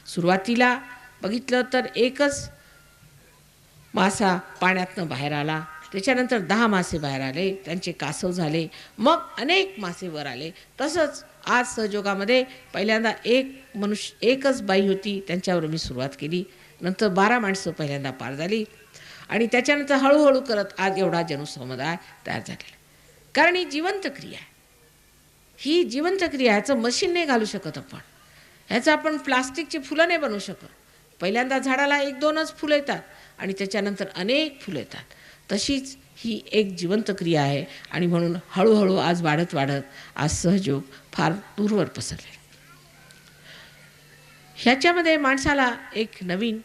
Speaker 4: सुरुवातीला बघितलं तर एकच मासा पाण्यातनं बाहेर आला, त्याच्यानंतर 10 मासे बाहेर आले, त्यांचे कासव झाले, मग अनेक मासे वर आले. तसंच आज सहयोगामध्ये पहिल्यांदा एकच बाई होती, त्यांच्यावर मी सुरुवात केली. नंतर 12 माणसं पहिल्यांदा पार झाली आणि त्याच्यानंतर हळूहळू करत आज एवढा जनसमुदाय तयार झालेला. कारण ही जिवंत क्रिया आहे. ही जिवंत क्रिया, ह्याचं मशीन नाही घालू शकत आपण. ह्याचं आपण प्लास्टिकची फुलं नाही बनवू शकत. पहिल्यांदा झाडाला 1-2च फुलं येतात आणि त्याच्यानंतर अनेक फुलं येतात. तशीच ही एक जिवंत क्रिया आहे. आणि म्हणून हळूहळू आज वाढत वाढत आज सहयोग फार दूरवर पसरले. ह्याच्यामध्ये माणसाला एक नवीन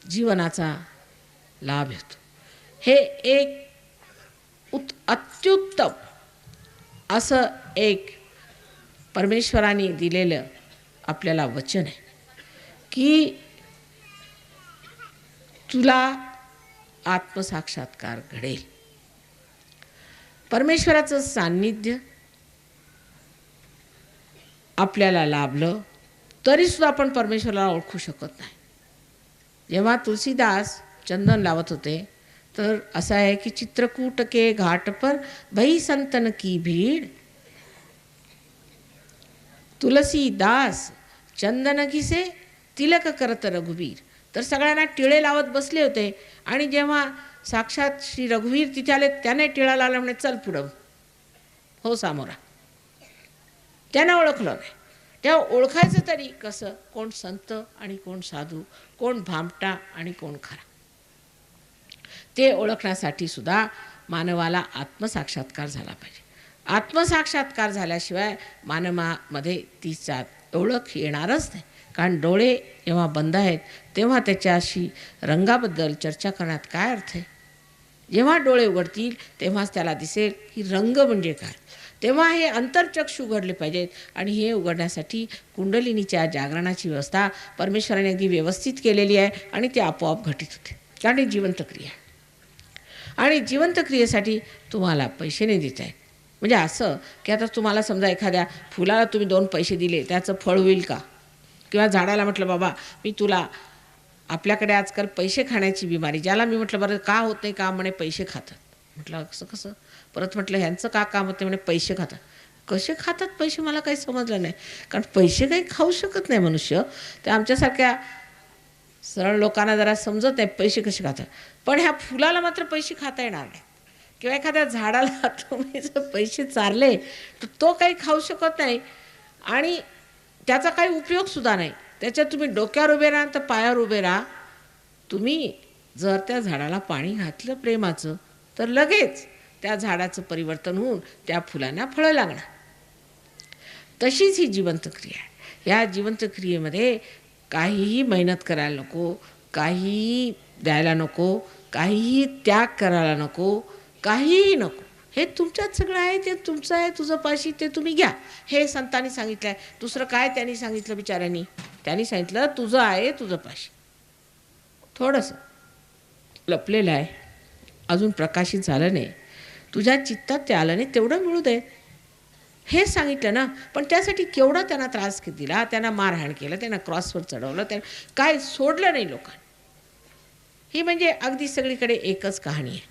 Speaker 4: जीवनाचा लाभ होतो. हे एक अत्युत्तम असं एक परमेश्वराने दिलेलं आपल्याला वचन आहे की तुला आत्मसाक्षात्कार घडेल. परमेश्वराचं सान्निध्य आपल्याला लाभलं तरीसुद्धा आपण परमेश्वराला ओळखू शकत नाही. जेव्हा तुलसीदास चंदन लावत होते तर असं आहे की चित्रकूट के घाट पर भई संतन की भीड़, तुलसीदास चंदन घिसे तिलक करत रघुवीर. तर सगळ्यांना टिळे लावत बसले होते आणि जेव्हा साक्षात श्री रघुवीर तिथे आले त्याने टिळा लावला म्हणे चल पुढं हो सामोरा. त्यानं ओळखलं नाही. तेव्हा ओळखायचं तरी कसं, कोण संत आणि कोण साधू, कोण भामटा आणि कोण खरा. ते ओळखण्यासाठी सुद्धा मानवाला आत्मसाक्षात्कार झाला पाहिजे. आत्मसाक्षात्कार झाल्याशिवाय मानवामध्ये तिचा ओळख येणारच नाही. कारण डोळे जेव्हा बंद आहेत तेव्हा त्याच्याशी रंगाबद्दल चर्चा करण्यात काय अर्थ आहे. जेव्हा डोळे उघडतील तेव्हाच त्याला दिसेल की रंग म्हणजे काय. तेव्हा हे अंतर्चक्षु उघडले पाहिजेत आणि हे उघडण्यासाठी कुंडलिनीच्या जागरणाची व्यवस्था परमेश्वराने अगदी व्यवस्थित केलेली आहे आणि ते आपोआप घटित होते. कारण ही जिवंत क्रिया आहे आणि जिवंत क्रियेसाठी तुम्हाला पैसे नाही देत आहेत. म्हणजे असं की आता तुम्हाला समजा एखाद्या फुलाला तुम्ही 2 पैसे दिले त्याचं फळ होईल का. किंवा झाडाला म्हटलं बाबा मी तुला, आपल्याकडे आजकाल पैसे खाण्याची बिमारी, ज्याला मी म्हटलं बरं का होत नाही का, म्हणे पैसे खातात. म्हटलं असं कसं. परत म्हटलं ह्यांचं का काम होते, म्हणे पैसे खातात. कसे खातात पैसे मला काही समजलं नाही. कारण पैसे काही खाऊ शकत नाही मनुष्य. ते आमच्यासारख्या सरळ लोकांना जरा समजत नाही पैसे कसे खातात. पण ह्या फुलाला मात्र पैसे खाता येणार नाही. किंवा एखाद्या झाडाला तुम्ही जर पैसे चारले तर तो काही खाऊ शकत नाही आणि त्याचा काही उपयोगसुद्धा नाही. त्याच्यात तुम्ही डोक्यावर उभे राहा तर पायावर उभे राहा. तुम्ही जर त्या झाडाला पाणी घातलं प्रेमाचं तर लगेच त्या झाडाचं परिवर्तन होऊन त्या फुलांना फळं लागणार. तशीच ही जिवंत क्रिया आहे. या जिवंत क्रियेमध्ये काहीही मेहनत करायला नको, काहीही द्यायला नको, काहीही त्याग करायला नको, काहीही नको. हे तुमच्यात सगळं आहे, ते तुमचं आहे, तुझं पाशी ते तुम्ही घ्या. हे संतांनी सांगितलं आहे. दुसरं काय त्यांनी सांगितलं बिचाऱ्यांनी. त्यांनी सांगितलं तुझं आहे तुझं पाशी. थोडंसं लपलेलं आहे, अजून प्रकाशित झालं नाही, तुझ्या चित्तात ते आलं नाही, तेवढं मिळू दे हे सांगितलं ना. पण त्यासाठी केवढा त्यांना त्रास दिला, त्यांना मारहाण केलं, त्यांना क्रॉसवर चढवलं, त्यांना काय सोडलं नाही लोकांनी. ही म्हणजे अगदी सगळीकडे एकच कहाणी आहे.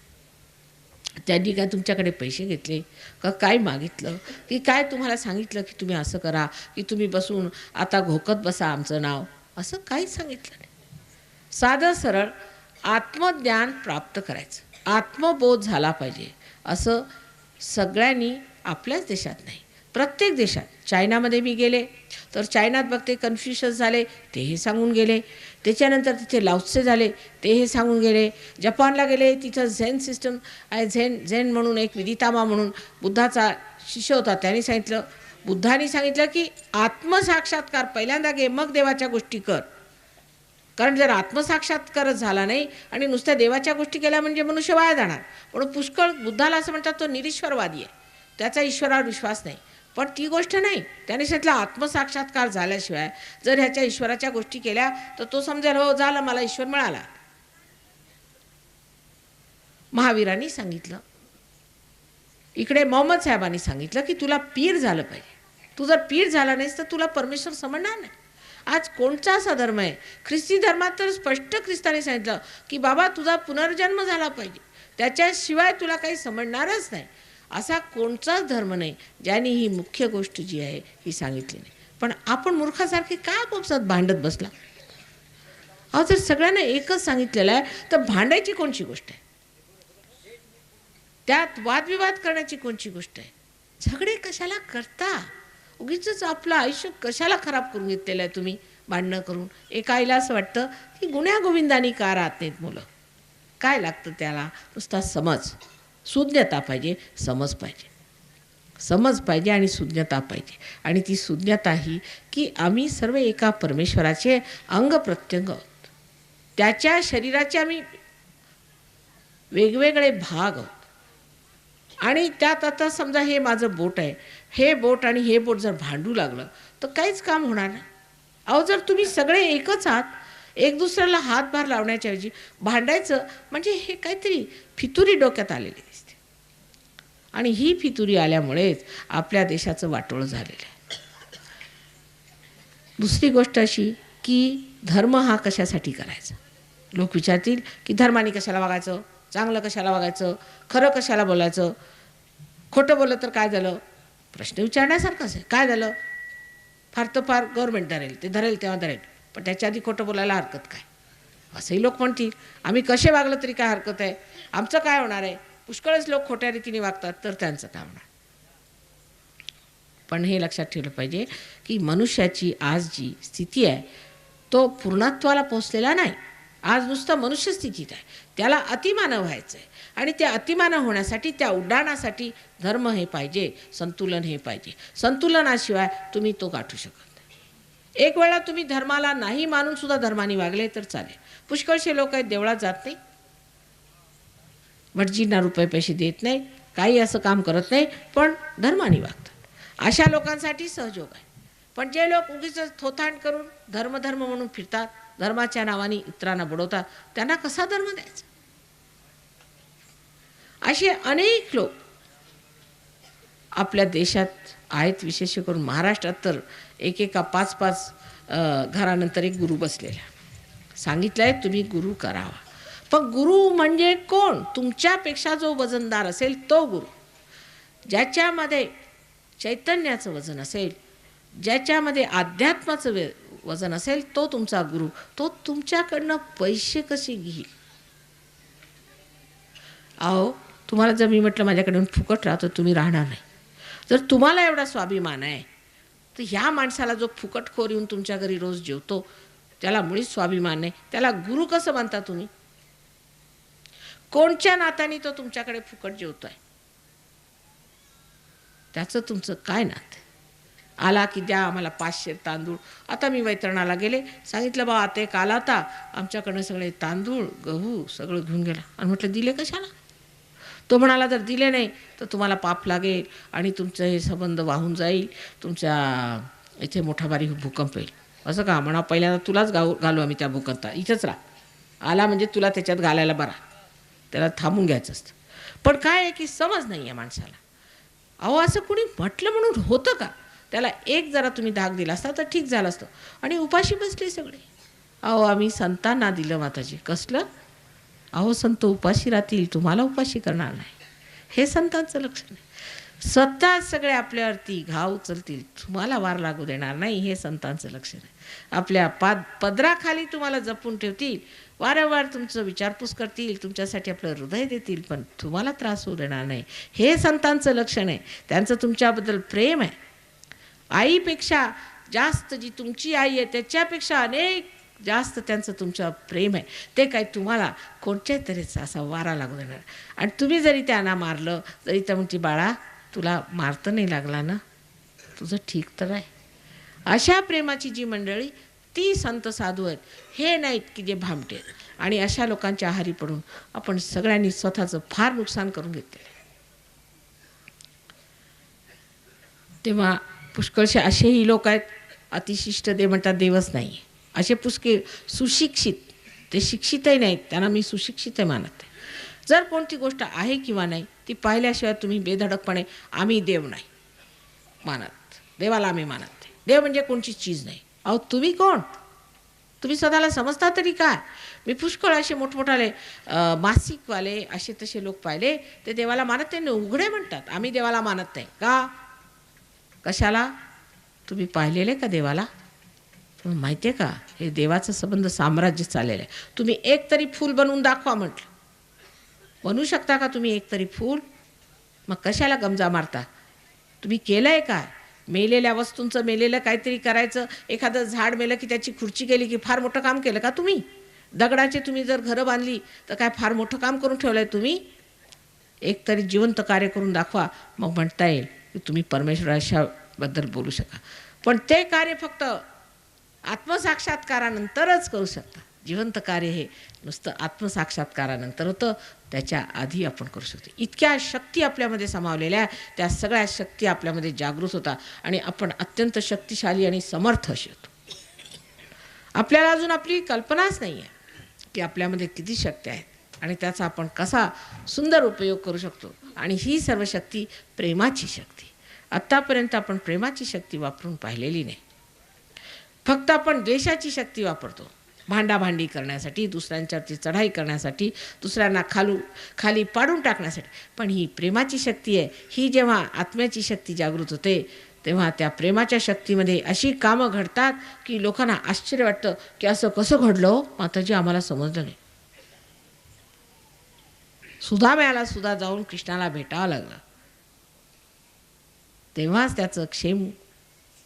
Speaker 4: त्यांनी काय तुमच्याकडे पैसे घेतले का काय मागितलं की काय तुम्हाला सांगितलं की तुम्ही असं करा की तुम्ही बसून आता घोकत बसा आमचं नाव, असं काहीच सांगितलं नाही. साधं सरळ आत्मज्ञान प्राप्त करायचं, आत्मबोध झाला पाहिजे असं सगळ्यांनी, आपल्याच देशात नाही प्रत्येक देशात. चायनामध्ये मी गेले तर चायनात बघते कन्फ्युशस झाले ते हे सांगून गेले. त्याच्यानंतर तिथे लाओत्से झाले ते हे सांगून गेले. जपानला गेले तिथं झेन सिस्टम आहे. झेन म्हणून एक विदितामा म्हणून बुद्धाचा शिष्य होता, त्यांनी सांगितलं, बुद्धांनी सांगितलं की आत्मसाक्षात्कार पहिल्यांदा घे मग देवाच्या गोष्टी कर. कारण जर आत्मसाक्षात्कारच झाला नाही आणि नुसत्या देवाच्या गोष्टी केल्या म्हणजे मनुष्य वाया जाणार. म्हणून पुष्कळ बुद्धाला असं म्हणतात तो निरीश्वरवादी आहे, त्याचा ईश्वरावर विश्वास नाही. पण ती गोष्ट नाही. त्याने सांगितलं आत्मसाक्षात्कार झाल्याशिवाय जर ह्याच्या ईश्वराच्या गोष्टी केल्या तर तो समजेल हो झालं मला ईश्वर मिळाला. महावीरांनी सांगितलं, इकडे मोहम्मद साहेबांनी सांगितलं की तुला पीर झालं पाहिजे. तू जर पीर झाला नाहीस तर तुला परमेश्वर समजणार नाही. आज कोणचा असा धर्म आहे, ख्रिस्ती धर्मात तर स्पष्ट ख्रिस्ताने सांगितलं की बाबा तुझा पुनर्जन्म झाला पाहिजे, त्याच्याशिवाय तुला काही समजणारच नाही. असा कोणताच धर्म नाही ज्याने ही मुख्य गोष्ट जी आहे ही सांगितली नाही. पण आपण मूर्खासारखे काय आपापसात भांडत बसला. अहो जर सगळ्यांना एकच सांगितलेलं आहे तर भांडायची कोणची गोष्ट आहे, त्यात वादविवाद करण्याची कोणची गोष्ट आहे. झगडे कशाला करता, उगीच आपलं आयुष्य कशाला खराब करून घेतलेलं आहे तुम्ही भांडणं करून. एका आईला असं वाटतं की गुण्या गोविंदानी का राहत नाहीत मुलं. काय लागतं त्याला, नुसता समज, सुज्ञता पाहिजे, समज पाहिजे, समज पाहिजे आणि सुज्ञता पाहिजे. आणि ती सुज्ञता ही की आम्ही सर्व एका परमेश्वराचे अंग प्रत्यंग आहोत. त्याच्या शरीराचे आम्ही वेगवेगळे भाग आहोत आणि त्यात आता समजा हे माझं बोट आहे, हे बोट आणि हे बोट जर भांडू लागलं तर काहीच काम होणार नाही. अहो जर तुम्ही सगळे एकच आहात, एक दुसऱ्याला हातभार लावण्याच्या ऐवजी भांडायचं म्हणजे हे काहीतरी फितुरी डोक्यात आलेली दिसते. आणि ही फितुरी आल्यामुळेच आपल्या देशाचं वाटोळं झालेलं आहे. दुसरी गोष्ट अशी की धर्म हा कशासाठी करायचा. लोक विचारतील की धर्माने कशाला वागायचं, चांगलं कशाला वागायचं, खरं कशाला बोलायचं, खोटं बोललं तर काय झालं. प्रश्न विचारण्यासारखंच आहे. काय झालं, फार तर फार गव्हर्नमेंट धरेल, ते धरेल तेव्हा धरेल, पण त्याच्या आधी खोटं बोलायला हरकत काय, असंही लोक म्हणतील. आम्ही कसे वागलं तरी काय हरकत आहे, आमचं काय होणार आहे. पुष्कळच लोक खोट्या रीतीने वागतात तर त्यांचं काय होणार. पण हे लक्षात ठेवलं पाहिजे की मनुष्याची आज जी स्थिती आहे तो पूर्णत्वाला पोचलेला नाही. आज नुसतं मनुष्य स्थितीत आहे. त्याला अतिमानव व्हायचं आहे आणि त्या अतिमानव होण्यासाठी, त्या उड्डाणासाठी धर्म हे पाहिजे, संतुलन हे पाहिजे. संतुलनाशिवाय तुम्ही तो गाठू शकत नाही. एक वेळा तुम्ही धर्माला नाही मानून सुद्धा धर्माने वागले तर चालेल. पुष्कळसे लोक आहेत देवळात जात नाही, भटजींना रुपये पैसे देत नाही, काही असं काम करत नाही, पण धर्माने वागतात. अशा लोकांसाठी सहयोग आहे. पण जे लोक उगीच थोथांड करून धर्म धर्म म्हणून फिरतात, धर्माच्या नावाने इतरांना बुडवतात, त्यांना कसा धर्म द्यायचा. असे अनेक लोक आपल्या देशात आहेत. विशेष करून महाराष्ट्रात तर एकेका 5-5 घरानंतर एक गुरु बसलेला. सांगितलं आहे तुम्ही गुरु करावा. पण गुरु म्हणजे कोण. तुमच्यापेक्षा जो वजनदार असेल तो गुरु, ज्याच्यामध्ये चैतन्याचं वजन असेल, ज्याच्यामध्ये अध्यात्माचं वजन असेल तो तुमचा गुरु. तो तुमच्याकडनं पैसे कसे घेईल. अहो तुम्हाला जर मी म्हटलं माझ्याकडून फुकट राहतो, तुम्ही राहणार नाही. जर तुम्हाला एवढा स्वाभिमान आहे तर ह्या माणसाला जो फुकटखोर येऊन तुमच्या घरी रोज जेवतो त्याला मुळीच स्वाभिमान नाही. त्याला गुरु कसं म्हणता तुम्ही. कोणत्या नात्याने तो तुमच्याकडे फुकट जेवतोय, त्याचं तुमचं काय नातं. आला की द्या आम्हाला 500 तांदूळ. आता मी वैतरणाला गेले, सांगितलं बा आता एक आला होता, आमच्याकडनं सगळे तांदूळ गहू सगळं घेऊन गेला. आणि म्हटलं दिले कशाला. तो म्हणाला जर दिले नाही तर तुम्हाला पाप लागेल आणि तुमचं हे संबंध वाहून जाईल, तुमच्या इथे मोठा बारीक भूकंप येईल. असं का म्हणा, पहिल्यांदा तुलाच घालू आम्ही त्या भूकंपात, इथंच राहा. आला म्हणजे तुला त्याच्यात घालायला बरा, त्याला थांबून घ्यायचं असतं. पण काय आहे की समज नाही आहे माणसाला. अहो असं कुणी म्हटलं म्हणून होतं का. त्याला एक जरा तुम्ही धाक दिला असता तर ठीक झालं असतं. आणि उपाशी बसले सगळे. अहो आम्ही संतांना दिलं माताजी. कसलं. अहो संत उपाशी राहतील, तुम्हाला उपाशी करणार नाही. हे संतांचं लक्षण आहे. स्वतः सगळे आपल्यावरती घाव उचलतील, तुम्हाला वार लागू देणार नाही. हे संतांचं लक्षण आहे. आपल्या पदराखाली तुम्हाला जपून ठेवतील, वारंवार तुमचं विचारपूस करतील, तुमच्यासाठी आपलं हृदय देतील, पण तुम्हाला त्रास होऊ देणार नाही. हे संतांचं लक्षण आहे. त्यांचं तुमच्याबद्दल प्रेम आहे. आईपेक्षा जास्त जी तुमची आई आहे त्याच्यापेक्षा अनेक जास्त त्यांचं तुमचं प्रेम आहे. ते काय तुम्हाला कोणत्या तऱ्हेचा असा वारा लागू देणार. आणि तुम्ही जरी त्यांना मारलं तरी त्या म्हणती बाळा तुला मारतं नाही लागला ना, तुझं ठीक तर आहे. अशा प्रेमाची जी मंडळी ती संत साधू आहेत. हे नाहीत की जे भामटे आहेत. आणि अशा लोकांच्या आहारी पडून आपण सगळ्यांनी स्वतःचं फार नुकसान करून घेतलेलं आहे. तेव्हा पुष्कळसे असेही लोक आहेत, अतिशिष्ट देव म्हणतात देवच नाही. असे पुष्कळ सुशिक्षित, ते शिक्षितही नाहीत, त्यांना मी सुशिक्षितही मानत आहे. जर कोणती गोष्ट आहे किंवा नाही ती पाहिल्याशिवाय तुम्ही बेधडकपणे आम्ही देव नाही मानत, देवाला आम्ही मानत नाही, देव म्हणजे कोणची चीज नाही. अहो तुम्ही कोण. तुम्ही स्वतःला समजता तरी काय. मी पुष्कळ असे मोठमोठाले मासिकवाले असे तसे लोक पाहिले, ते देवाला मानत नाही, उघडे म्हणतात आम्ही देवाला मानत नाही. का. कशाला. तुम्ही पाहिलेले का देवाला. तुम्हाला माहिती आहे का हे देवाचं संबंध साम्राज्य चाललेलं आहे. तुम्ही एक तरी फूल बनवून दाखवा म्हटलं. बनवू शकता का तुम्ही एक तरी फूल. मग कशाला गमजा मारता. तुम्ही केलं आहे काय. मेलेल्या वस्तूंचं मेलेलं काहीतरी करायचं. एखादं झाड मेलं की त्याची खुर्ची केली की फार मोठं काम केलं का तुम्ही. दगडाचे तुम्ही जर घरं बांधली तर काय फार मोठं काम करून ठेवलं आहे तुम्ही. एक तरी जिवंत कार्य करून दाखवा, मग म्हणता येईल की तुम्ही परमेश्वराबद्दल बोलू शका. पण ते कार्य फक्त आत्मसाक्षात्कारानंतरच करू शकता. जिवंत कार्य हे नुसतं आत्मसाक्षात्कारानंतर होतं, त्याच्या आधी आपण करू शकतो. इतक्या शक्ती आपल्यामध्ये सामावलेल्या, त्या सगळ्या शक्ती आपल्यामध्ये जागृत होतात आणि आपण अत्यंत शक्तिशाली आणि समर्थ अशी होतो. आपल्याला अजून आपली कल्पनाच नाही आहे की आपल्यामध्ये किती शक्ती आहेत आणि त्याचा आपण कसा सुंदर उपयोग करू शकतो. आणि ही सर्व शक्ती प्रेमाची शक्ती. आत्तापर्यंत आपण प्रेमाची शक्ती वापरून पाहिलेली नाही. फक्त आपण द्वेषाची शक्ती वापरतो, भांडाभांडी करण्यासाठी, दुसऱ्यांच्यावरती चढाई करण्यासाठी, दुसऱ्यांना खाली पाडून टाकण्यासाठी. पण ही प्रेमाची शक्ती आहे. ही जेव्हा आत्म्याची शक्ती जागृत होते तेव्हा त्या प्रेमाच्या शक्तीमध्ये अशी कामं घडतात की लोकांना आश्चर्य वाटतं की असं कसं घडलं माताजी, आम्हाला समजलं नाही. सुदाम्याला सुद्धा जाऊन कृष्णाला भेटावं लागलं, तेव्हाच त्याचं क्षेम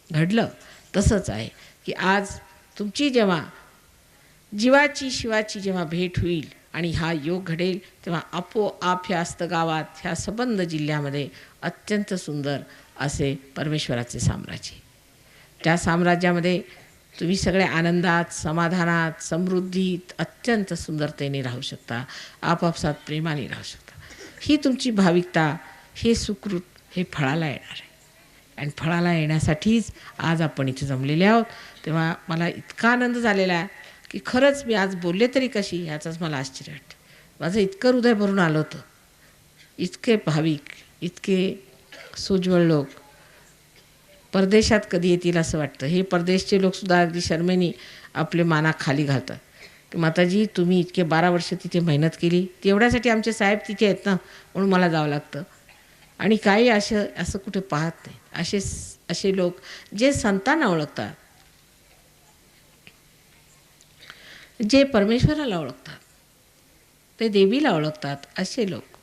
Speaker 4: घडलं. तसंच आहे की आज तुमची जेव्हा जीवाची शिवाची जेव्हा भेट होईल आणि हा योग घडेल तेव्हा आपोआप ह्या अस्तगावात, ह्या संबंध जिल्ह्यामध्ये अत्यंत सुंदर असे परमेश्वराचे साम्राज्य. त्या साम्राज्यामध्ये तुम्ही सगळे आनंदात, समाधानात, समृद्धीत, अत्यंत सुंदरतेने राहू शकता, आपापसात प्रेमाने राहू शकता. ही तुमची भाविकता, हे सुकृत, हे फळाला येणार आहे. आणि फळाला येण्यासाठीच आज आपण इथे जमलेले आहोत. तेव्हा मला इतका आनंद झालेला आहे की खरंच मी आज बोलले तरी कशी ह्याचाच मला आश्चर्य वाटतं. माझं इतकं हृदय भरून आलं होतं. इतके भाविक, इतके सोज्वळ लोक परदेशात कधी येतील असं वाटतं. हे परदेशचे लोकसुद्धा अगदी शर्मेने आपले माना खाली घालतात की माताजी तुम्ही इतके 12 वर्ष तिथे मेहनत केली, तेवढ्यासाठी आमचे साहेब तिथे आहेत ना, म्हणून मला जावं लागतं. आणि काही असं कुठे पाहत नाही. असे लोक जे संतांना ओळखतात, जे परमेश्वराला ओळखतात, ते देवीला ओळखतात, असे लोक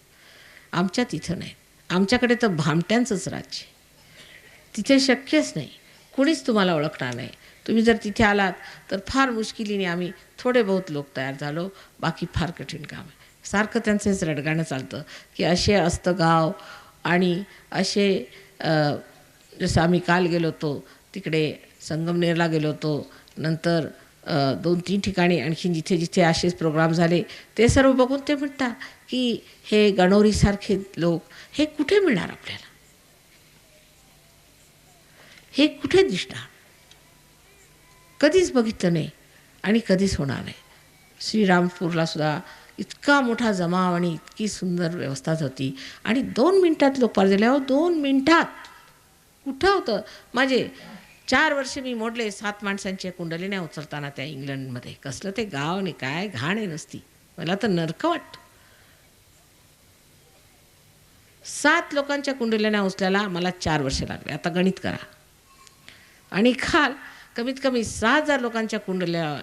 Speaker 4: आमच्या तिथं नाहीत. आमच्याकडे तर भामट्यांचंच राज्य. तिथे शक्यच नाही, कुणीच तुम्हाला ओळखणार नाही. तुम्ही जर तिथे आलात तर फार मुश्किलीने आम्ही थोडे बहुत लोक तयार झालो, बाकी फार कठीण काम आहे. सारखं त्यांचं हेच रडगाणं चालतं की असे असतं गाव. आणि असे जसं आम्ही काल गेलो होतो तिकडे संगमनेरला गेलो होतो, नंतर 2-3 ठिकाणी आणखीन जिथे जिथे असेच प्रोग्राम झाले ते सर्व बघून ते म्हणतात की हे गणोरीसारखे लोक हे कुठे मिळणार आपल्याला, हे कुठे दिसणार, कधीच बघितलं नाही आणि कधीच होणार नाही. श्रीरामपूरला सुद्धा इतका मोठा जमाव आणि इतकी सुंदर व्यवस्था होती आणि 2 मिनिटात लोक पार झाले. 2 मिनिटात कुठं होतं. माझे 4 वर्ष मी मोडले 7 माणसांच्या कुंडलीने उचलताना त्या इंग्लंडमध्ये. कसलं ते गाव नाही, काय घाण आहे नसती. मला तर नरक वाटतं. 7 लोकांच्या कुंडलीने उचलायला मला 4 वर्ष लागले. आता गणित करा. आणि काल कमीत कमी 6,000 लोकांच्या कुंडल्या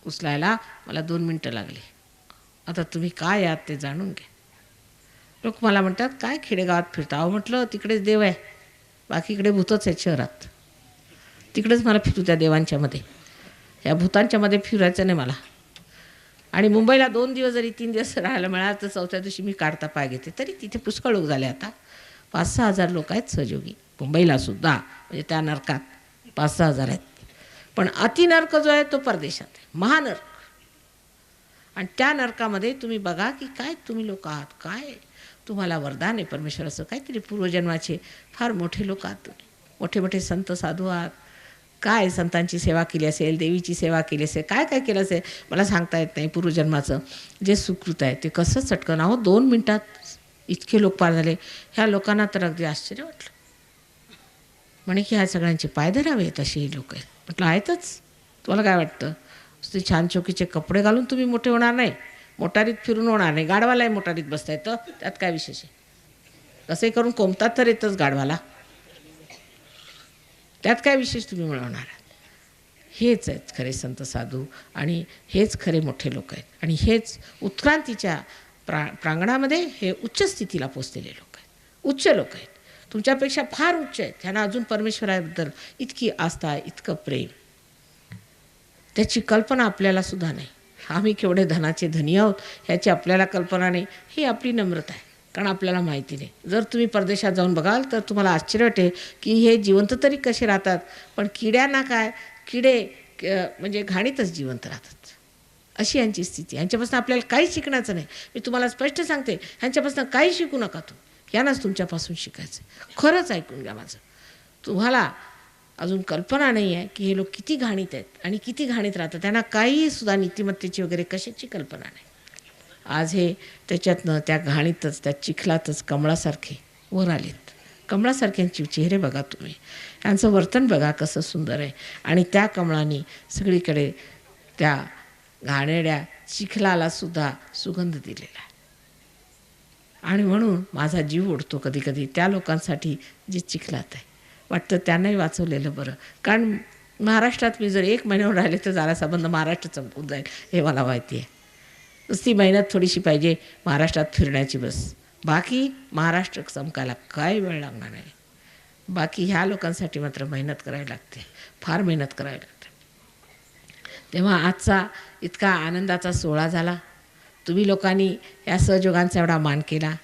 Speaker 4: उचलायला मला 2 मिनटं लागली. आता तुम्ही काय आहात ते जाणून घ्या. लोक मला म्हणतात काय खेडेगावात फिरता. अहो म्हटलं तिकडेच देव आहे, बाकी इकडे भूतच आहेत शहरात. तिकडेच मला फिरू त्या देवांच्यामध्ये, या भूतांच्यामध्ये फिरायचं नाही मला. आणि मुंबईला 2 दिवस जरी 3 दिवस राहायला मिळालं तर 4थ्या दिवशी मी काढता पाय घेते. तरी तिथे पुष्कळ लोक झाले. आता 5-6 हजार लोक आहेत सहयोगी मुंबईला सुद्धा. म्हणजे त्या नरकात 5-6 हजार आहेत. पण अतिनर्क जो आहे तो परदेशात आहे, महानर्क. आणि त्या नरकामध्ये तुम्ही बघा की काय तुम्ही लोक आहात, काय तुम्हाला वरदान आहे परमेश्वराचं, काहीतरी पूर्वजन्माचे फार मोठे लोक आहात तुम्ही, मोठे मोठे संत साधू आहात. काय संतांची सेवा केली असेल, देवीची सेवा केली असेल, काय काय केलं असेल मला सांगता येत नाही. पूर्वजन्माचं जे सुकृत आहे ते कसं चटकन. अहो 2 मिनिटात इतके लोक पार झाले. ह्या लोकांना तर अगदी आश्चर्य वाटलं. म्हणे की ह्या सगळ्यांचे पाय धरावेत असे हे लोक आहेत. म्हटलं आहेतच. तुम्हाला काय वाटतं ते छान चौकीचे कपडे घालून तुम्ही मोठे होणार नाही, मोटारीत फिरून होणार नाही. गाढवालाही मोटारीत बसता येतं, त्यात काय विशेष आहे. कसे करून कोंबतात तर येतच गाढवाला, त्यात काय विशेष तुम्ही मिळवणार. हेच आहेत खरे संत साधू आणि हेच खरे मोठे लोक आहेत. आणि हेच उत्क्रांतीच्या प्रांगणामध्ये हे उच्च स्थितीला पोचलेले लोक आहेत, उच्च लोक आहेत, तुमच्यापेक्षा फार उच्च आहेत. त्यांना अजून परमेश्वराबद्दल इतकी आस्था, इतकं प्रेम, त्याची कल्पना आपल्याला सुद्धा नाही. आम्ही केवढे धनाचे धनी आहोत ह्याची आपल्याला कल्पना नाही. ही आपली नम्रता आहे, कारण आपल्याला माहिती नाही. जर तुम्ही परदेशात जाऊन बघाल तर तुम्हाला आश्चर्य वाटेल की हे जिवंत तरी कसे राहतात. पण किड्यांना काय, किडे म्हणजे घाणीतच जिवंत राहतात. अशी यांची स्थिती. यांच्यापासून आपल्याला काही शिकण्याचं नाही. मी तुम्हाला स्पष्ट सांगते, ह्यांच्यापासून काही शिकू नका. यांनाच तुमच्यापासून शिकायचं. खरंच ऐकून घ्या माझं. तुम्हाला अजून कल्पना नाही आहे की हे लोक किती घाणीत आहेत आणि किती घाणीत राहतात. त्यांना काही सुद्धा नीतिमत्तेची वगैरे कशाची कल्पना नाही. आज हे त्याच्यातनं त्या घाणीतच, त्या चिखलातच कमळासारखे वर आलेत. कमळासारख्यांचे चेहरे बघा तुम्ही, यांचं वर्तन बघा कसं सुंदर आहे. आणि त्या कमळांनी सगळीकडे त्या घाणेरड्या चिखलाला सुद्धा सुगंध दिलेला आहे. आणि म्हणून माझा जीव ओढतो कधी कधी त्या लोकांसाठी जे चिखलात आहे. वाटतं त्यांनाही वाचवलेलं बरं. कारण महाराष्ट्रात मी जर 1 महिन्यावर राहिले तर जरा संबंध महाराष्ट्र चमकून जाईल हे मला माहिती आहे. नुसती मेहनत थोडीशी पाहिजे महाराष्ट्रात फिरण्याची बस. बाकी महाराष्ट्र चमकायला काय वेळ लागणार नाही. बाकी ह्या लोकांसाठी मात्र मेहनत करावी लागते, फार मेहनत करावी लागते. तेव्हा आजचा इतका आनंदाचा सोहळा झाला. तुम्ही लोकांनी या सहयोगांचा एवढा मान केला.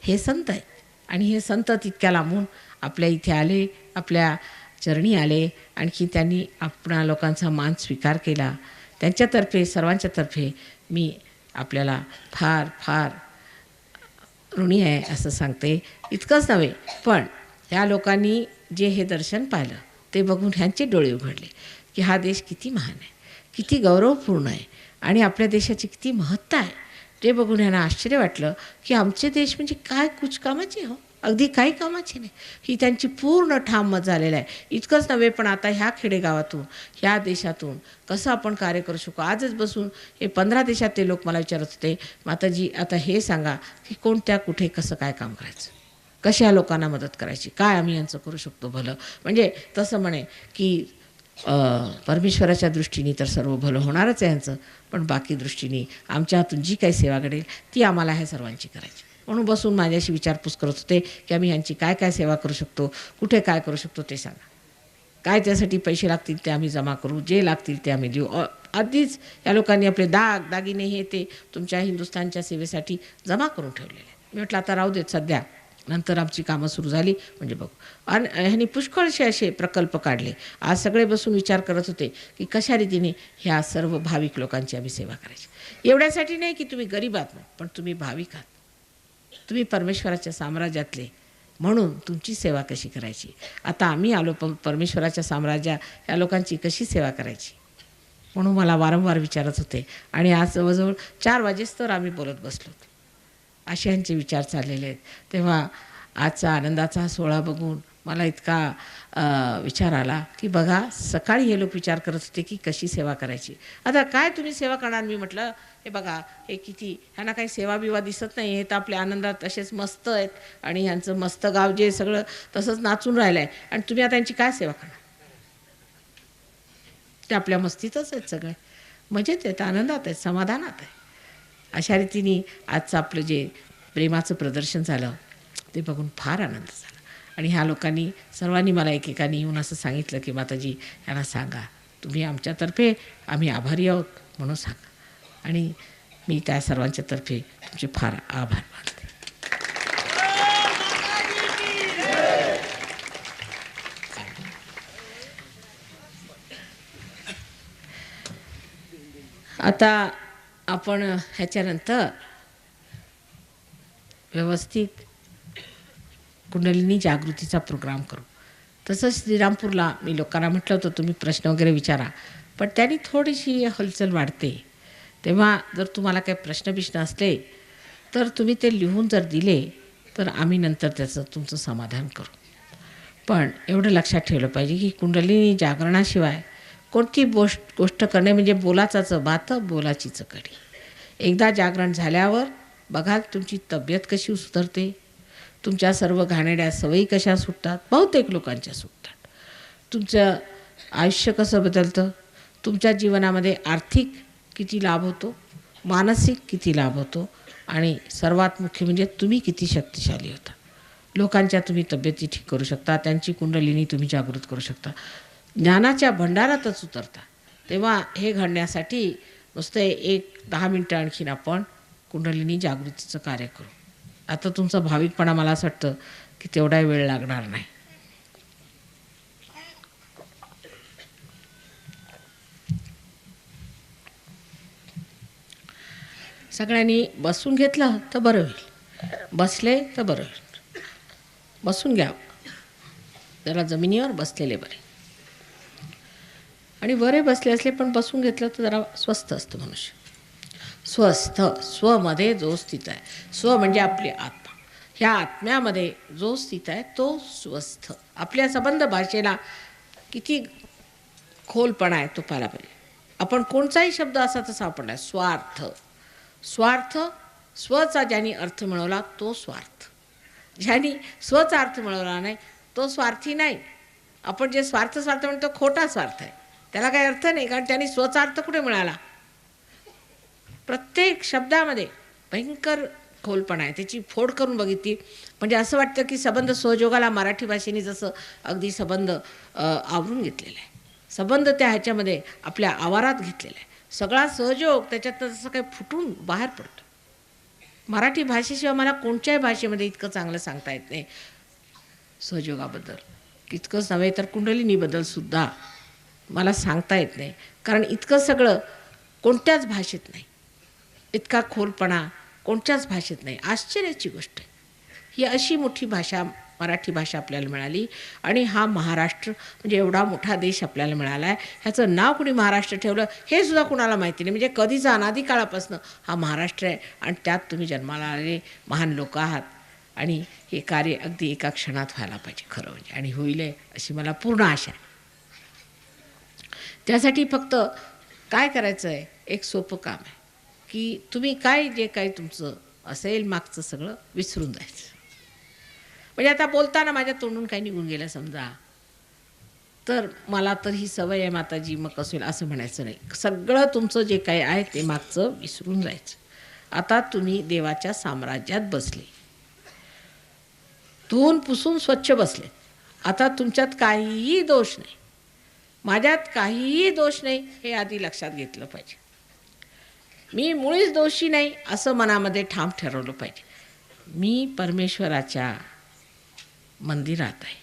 Speaker 4: हे संत आहेत आणि हे संत तितक्या लांबून आपल्या इथे आले, आपल्या चरणी आले. आणखी त्यांनी आपणा लोकांचा मान स्वीकार केला. त्यांच्यातर्फे, सर्वांच्यातर्फे मी आपल्याला फार फार ऋणी आहे असं सांगते. इतकंच नव्हे, पण ह्या लोकांनी जे हे दर्शन पाहिलं ते बघून ह्यांचे डोळे उघडले की हा देश किती महान आहे, किती गौरवपूर्ण आहे आणि आपल्या देशाची किती महत्ता आहे. ते बघून ह्यांना आश्चर्य वाटलं की आमचे देश म्हणजे काय कुछ कामाचे हो, अगदी काही कामाचे नाही. ही त्यांची पूर्ण ठाम मत झालेलं आहे. इतकंच नव्हे, पण आता ह्या खेडेगावातून, ह्या देशातून कसं आपण कार्य करू शकू. आजच बसून हे 15 देशातले लोक मला विचारत होते, माताजी आता हे सांगा की कोणत्या कुठे कसं काय काम करायचं, कशा लोकांना मदत करायची, काय आम्ही यांचं करू शकतो भलं. म्हणजे तसं म्हणे की परमेश्वराच्या दृष्टीने तर सर्व भलं होणारच आहे यांचं, पण बाकी दृष्टीने आमच्या हातून जी काही सेवा घडेल ती आम्हाला ह्या सर्वांची करायची. म्हणून बसून माझ्याशी विचारपूस करत होते की आम्ही यांची काय काय सेवा करू शकतो, कुठे काय करू शकतो ते सांगा. काय त्यासाठी पैसे लागतील ते आम्ही जमा करू, जे लागतील ते आम्ही देऊ. आधीच या लोकांनी आपले दागिने हे ते तुमच्या हिंदुस्थानच्या सेवेसाठी जमा करून ठेवलेले. मी म्हटलं आता राहू देत सध्या, नंतर आमची कामं सुरू झाली म्हणजे बघू. आणि ह्यांनी पुष्कळसे असे प्रकल्प काढले. आज सगळे बसून विचार करत होते की कशा रीतीने ह्या सर्व भाविक लोकांची आम्ही सेवा करायची. एवढ्यासाठी नाही की तुम्ही गरीब आहात, पण तुम्ही भाविक आहात, तुम्ही परमेश्वराच्या साम्राज्यातले, म्हणून तुमची सेवा कशी करायची. आता आम्ही आलो परमेश्वराच्या साम्राज्यात, या लोकांची कशी सेवा करायची म्हणून मला वारंवार विचारत होते. आणि आज जवळजवळ 4 वाजेस्तोवर आम्ही बोलत बसलो. असे यांचे विचार चाललेले आहेत. तेव्हा आजचा आनंदाचा सोहळा बघून मला इतका विचार आला की बघा, सकाळी हे लोक विचार करत होते की कशी सेवा करायची. आता काय तुम्ही सेवा करणार. मी म्हटलं हे बघा, हे किती ह्यांना काही सेवा बिवा दिसत नाही. हे तर आपल्या आनंदात असेच मस्त आहेत आणि ह्यांचं मस्त गाव जे सगळं तसंच नाचून राहिलं आहे, आणि तुम्ही आता यांची काय सेवा करणार. ते आपल्या मस्तीतच आहेत, सगळे मजेत आहेत, आनंदात आहेत, समाधानात आहे. अशा रीतीने आजचं आपलं जे प्रेमाचं प्रदर्शन झालं ते बघून फार आनंद झाला. आणि ह्या लोकांनी सर्वांनी मला एकेकाने येऊन असं सांगितलं की माताजी यांना सांगा, तुम्ही आमच्यातर्फे आम्ही आभारी आहोत म्हणून सांगा. आणि मी त्या सर्वांच्यातर्फे तुमचे फार आभार मानते. आता आपण ह्याच्यानंतर व्यवस्थित कुंडलिनी जागृतीचा प्रोग्राम करू. तसंच श्रीरामपूरला मी लोकांना म्हटलं होतं तुम्ही प्रश्न वगैरे विचारा, पण त्यांनी थोडीशी हलचल वाढते. तेव्हा जर तुम्हाला काही प्रश्न असले तर तुम्ही ते लिहून जर दिले तर आम्ही नंतर त्याचं तुमचं समाधान करू. पण एवढं लक्षात ठेवलं पाहिजे की कुंडलिनी जागरणाशिवाय कोणती गोष्ट करणे म्हणजे बोलाचाच बात बोलाचीच कडी. एकदा जागरण झाल्यावर बघाल तुमची तब्येत कशी सुधारते, तुमच्या सर्व घाणेरड्या सवयी कशा सुटतात, बहुतेक लोकांच्या सुटतात. तुमचं आयुष्य कसं बदलतं, तुमच्या जीवनामध्ये आर्थिक किती लाभ होतो, मानसिक किती लाभ होतो, आणि सर्वात मुख्य म्हणजे तुम्ही किती शक्तिशाली होता. लोकांच्या तुम्ही तब्येती ठीक करू शकता, त्यांची कुंडलिनी तुम्ही जागृत करू शकता, ज्ञानाच्या भंडारातच उतरता. तेव्हा हे घडण्यासाठी नुसतं 10 मिनटं आणखीन आपण कुंडलिनी जागृतीचं कार्य करू. आता तुमचा भाविकपणा मला असं वाटतं की तेवढा वेळ लागणार नाही. सगळ्यांनी बसून घेतलं तर बरं होईल, बसले तर बरं होईल. बसून घ्या, जरा जमिनीवर बसलेले बरे. आणि बरे बसले असले पण बसून घेतलं तर जरा स्वस्थ असतं मनुष्य. स्वस्थ, स्वमध्ये जो स्थित आहे, स्व म्हणजे आपली आत्मा, ह्या आत्म्यामध्ये जो स्थित आहे तो स्वस्थ. आपल्या संबंध भाषेला किती खोलपणा आहे तो पाहायला पाहिजे. आपण कोणताही शब्द असा तसा वापरला. स्वार्थ, स्वार्थ, स्वचा ज्यांनी अर्थ मिळवला तो स्वार्थ. ज्यांनी स्वचा अर्थ मिळवला नाही तो स्वार्थी नाही. आपण जे स्वार्थ स्वार्थ म्हणतो खोटा स्वार्थ आहे, त्याला काही अर्थ नाही, कारण त्यांनी स्वचा अर्थ कुठे मिळाला. प्रत्येक शब्दामध्ये भयंकर खोलपणा आहे. त्याची फोड करून बघितली म्हणजे असं वाटतं की संबंध सहयोगाला मराठी भाषेने जसं अगदी संबंध आवरून घेतलेला आहे. संबंध त्या ह्याच्यामध्ये आपल्या आवारात घेतलेला आहे. सगळा सहयोग त्याच्यात जसं काही फुटून बाहेर पडतो. मराठी भाषेशिवाय मला कोणत्याही भाषेमध्ये इतकं चांगलं सांगता येत नाही सहयोगाबद्दल. इतकंच नव्हे तर कुंडलिनीबद्दल सुद्धा मला सांगता येत नाही, कारण इतकं सगळं कोणत्याच भाषेत नाही. इतका खोलपणा कोणत्याच भाषेत नाही. आश्चर्याची गोष्ट आहे. ही अशी मोठी भाषा मराठी भाषा आपल्याला मिळाली आणि हा महाराष्ट्र म्हणजे एवढा मोठा देश आपल्याला मिळाला आहे. ह्याचं नाव कुणी महाराष्ट्र ठेवलं हे सुद्धा कुणाला माहिती नाही. म्हणजे कधीचा अनादी काळापासून हा महाराष्ट्र आहे आणि त्यात तुम्ही जन्माला आलेले महान लोक आहात आणि हे कार्य अगदी एका क्षणात व्हायला पाहिजे खरं म्हणजे, आणि होईल अशी मला पूर्ण आशा आहे. त्यासाठी फक्त काय करायचं आहे, एक सोपं काम आहे की तुम्ही काय जे काही तुमचं असेल मागचं सगळं विसरून जायचं. म्हणजे आता बोलताना माझ्या तोंडून काही निघून गेलं समजा तर मला तर ही सवय आहे माताजी मग कसं होईल असं म्हणायचं नाही. सगळं तुमचं जे काही आहे ते मागचं विसरून जायचं. आता तुम्ही देवाच्या साम्राज्यात बसले, धुवून पुसून स्वच्छ बसले. आता तुमच्यात काहीही दोष नाही, माझ्यात काहीही दोष नाही हे आधी लक्षात घेतलं पाहिजे. मी मुळीच दोषी नाही असं मनामध्ये ठाम ठरवलं पाहिजे. मी परमेश्वराच्या मंदिरात आहे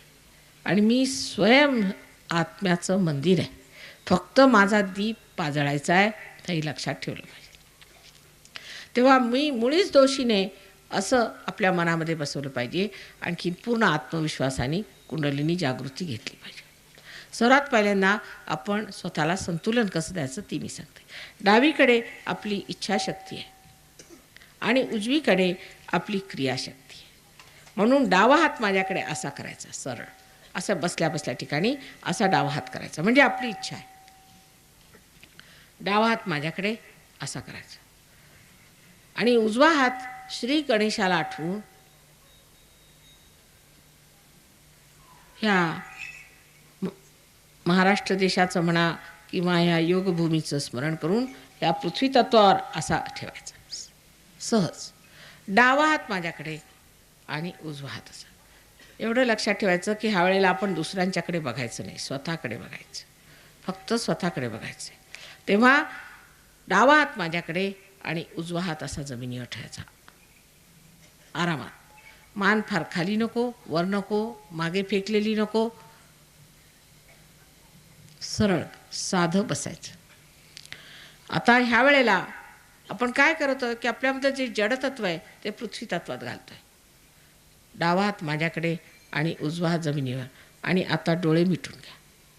Speaker 4: आणि मी स्वयं आत्म्याचं मंदिर आहे. फक्त माझा दीप पाजळायचा आहे हे लक्षात ठेवलं पाहिजे. तेव्हा मी मुळीच दोषी नाही असं आपल्या मनामध्ये बसवलं पाहिजे. आणखी पूर्ण आत्मविश्वासाने कुंडलिनी जागृती घेतली पाहिजे. सर्वात पहिल्यांदा आपण स्वतःला संतुलन कसं द्यायचं ती मी सांगते. डावीकडे आपली इच्छाशक्ती आहे आणि उजवीकडे आपली क्रियाशक्ती आहे. म्हणून डावा हात माझ्याकडे असा करायचा, सरळ असं बसल्या बसल्या ठिकाणी असा डावा हात करायचा म्हणजे आपली इच्छा आहे. डावा हात माझ्याकडे असा करायचा आणि उजवा हात श्री गणेशाला आठवून ह्या महाराष्ट्र देशाचं म्हणा किंवा ह्या योगभूमीचं स्मरण करून या पृथ्वी तत्वावर असा ठेवायचा सहज. डावा हात माझ्याकडे आणि उजवा हात असा. एवढं लक्षात ठेवायचं की ह्या वेळेला आपण दुसऱ्यांच्याकडे बघायचं नाही, स्वतःकडे बघायचं, फक्त स्वतःकडे बघायचं. तेव्हा डावा हात माझ्याकडे आणि उजवा हात असा जमिनीवर ठेवायचा आरामात. मान फार खाली नको, वर नको, मागे फेकलेली नको, सरळ साधं बसायचं. आता ह्या वेळेला आपण काय करतो की आपल्यामध्ये जे जडतत्व आहे ते पृथ्वी तत्वात घालतो आहे. डावा हात माझ्याकडे आणि उजवा हात जमिनीवर. आणि आता डोळे मिटून घ्या.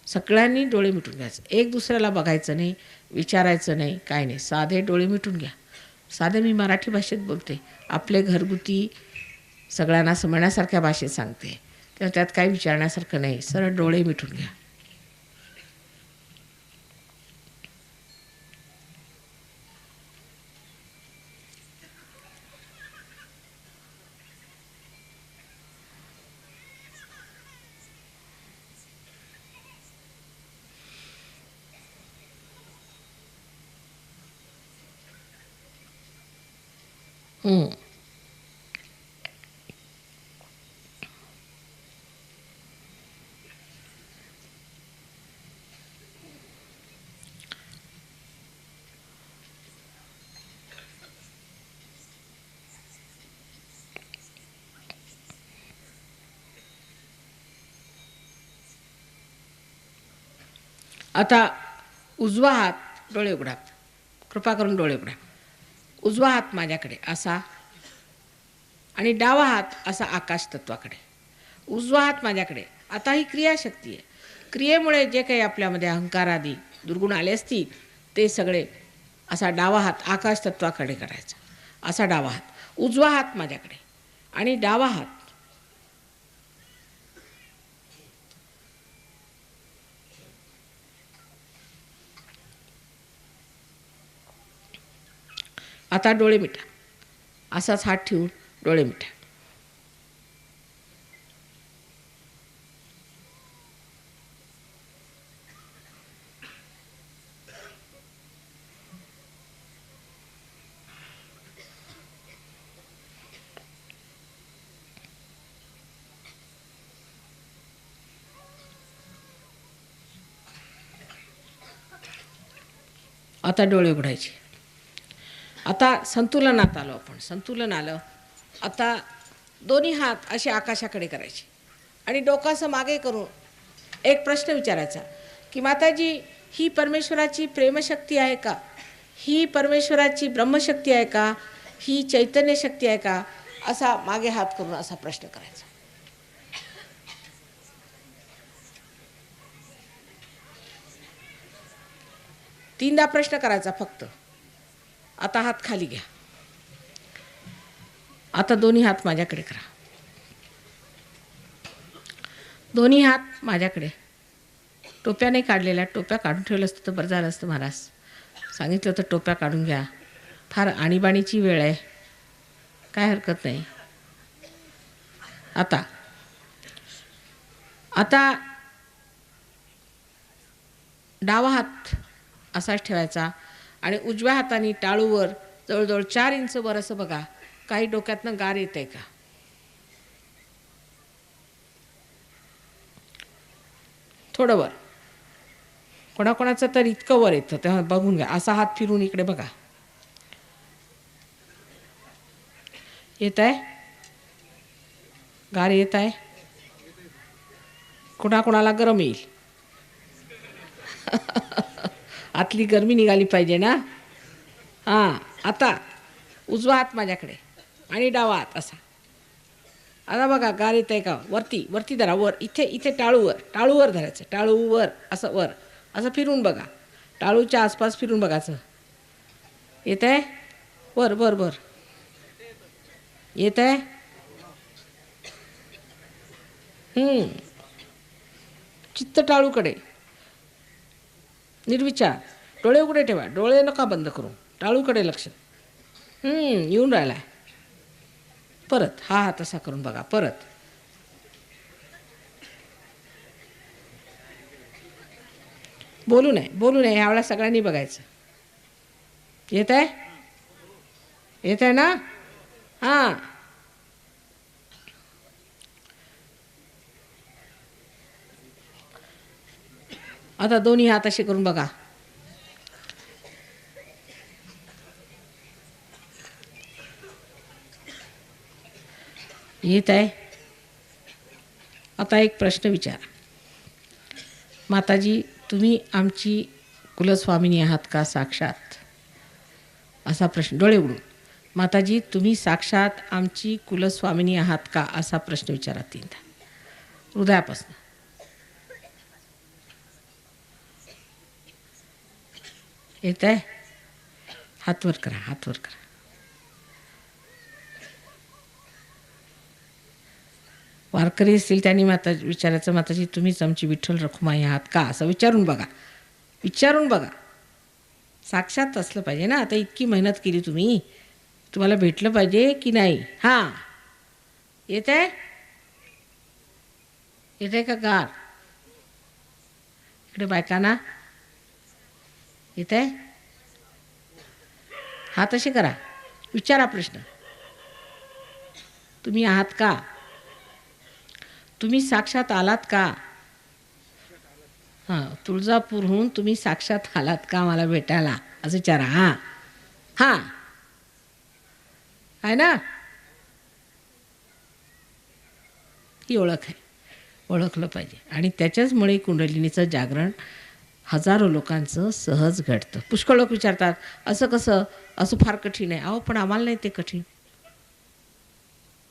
Speaker 4: सगळ्यांनी डोळे मिटून घ्यायचं. एक दुसऱ्याला बघायचं नाही, विचारायचं नाही, काय नाही, साधे डोळे मिटून घ्या. साधे मी मराठी भाषेत बोलते, आपले घरगुती सगळ्यांना समजण्यासारख्या भाषेत सांगते, तेव्हा त्यात काही विचारण्यासारखं नाही. सरळ डोळे मिटून घ्या. आता उजवा हात डोळे उघडा, कृपा करून डोळे उघडा. उजवा हात माझ्याकडे असा आणि डावा हात असा आकाश तत्वाकडे. उजवा हात माझ्याकडे. आता ही क्रियाशक्ती आहे. क्रियेमुळे जे काही आपल्यामध्ये अहंकार आदी दुर्गुण आले असतील ते सगळे असा डावा हात आकाश तत्वाकडे करायचा. असा डावा हात. उजवा हात माझ्याकडे आणि डावा हात आता डोळे मिटा. असाच हात ठेवून डोळे मिटा. आता डोळे उघडायचे. आता संतुलनात आलो आपण. संतुलन आलं. आता दोन्ही हात असे आकाशाकडे करायचे आणि डोकं असं मागे करून एक प्रश्न विचारायचा की माताजी, ही परमेश्वराची प्रेमशक्ती आहे का? ही परमेश्वराची ब्रह्मशक्ती आहे का? ही चैतन्य शक्ती आहे का? असा मागे हात करून असा प्रश्न करायचा. तीनदा प्रश्न करायचा फक्त. आता हात खाली घ्या. आता दोन्ही हात माझ्याकडे करा. दोन्ही हात माझ्याकडे. टोप्या नाही काढलेल्या. टोप्या काढून ठेवलं असतं तर बरं झालं असतं. महाराज सांगितलं तर टोप्या काढून घ्या. फार आणीबाणीची वेळ आहे. काय हरकत नाही. आता डावा हात असाच ठेवायचा आणि उजव्या हाताने टाळूवर जवळजवळ 4 इंच वर असं बघा. काही डोक्यातनं गार येत आहे का? थोडं वर. कोणाकोणाचं तर इतकं वर येतं तेव्हा बघून घ्या. असा हात फिरून इकडे बघा. येत आहे? गार येत आहे? कोणाकोणाला गरम येईल? आतली गरमी निघाली पाहिजे ना. हां. आता उजवा हात माझ्याकडे आणि डावा हात असा. आता बघा गार येत आहे का? वरती वरती धरा. वर इथे टाळूवर धरायचं. टाळूवर असं वर असं फिरून बघा. टाळूच्या आसपास फिरून बघायचं. येत आहे? वर वर वर येत आहे? चित्त टाळूकडे. निर्विचार. डोळे उघडे ठेवा. डोळे नका बंद करू. टाळूकडे लक्ष. येऊन राहिला आहे. परत हा हात असा करून बघा. परत बोलू नये. ह्यावेळेला सगळ्यांनी बघायचं. येत आहे ना? हां. आता दोन्ही हात असे करून बघा. येत आहे? आता एक प्रश्न विचारा. माताजी, तुम्ही आमची कुलस्वामिनी आहात का साक्षात? असा प्रश्न. डोळे उघडून. माताजी, तुम्ही साक्षात आमची कुलस्वामिनी आहात का? असा प्रश्न विचारा 3दा हृदयापासून. येत आहे? हात वर करा. वारकरी असतील त्यांनी विचारायचं, माताजी तुम्हीच आमची विठ्ठल रखुमाई आहात का? असं विचारून बघा. साक्षात असलं पाहिजे ना. आता इतकी मेहनत केली तुम्ही, तुम्हाला भेटलं पाहिजे की नाही? हां. येत आहे का गार? इकडे बायकांना येत आहे? हात असे करा. विचारा प्रश्न. तुम्ही आहात का? तुम्ही साक्षात आलात का? हां. तुळजापूरहून तुम्ही साक्षात आलात का मला भेटायला? असं विचारा. हां. आहे ना? ही ओळख आहे. ओळखलं पाहिजे. आणि त्याच्याचमुळे कुंडलिनीचं जागरण हजारो लोकांचं सहज घडतं. पुष्कळ लोक विचारतात असं कसं? असं फार कठीण आहे. अहो पण आम्हाला नाही ते कठीण.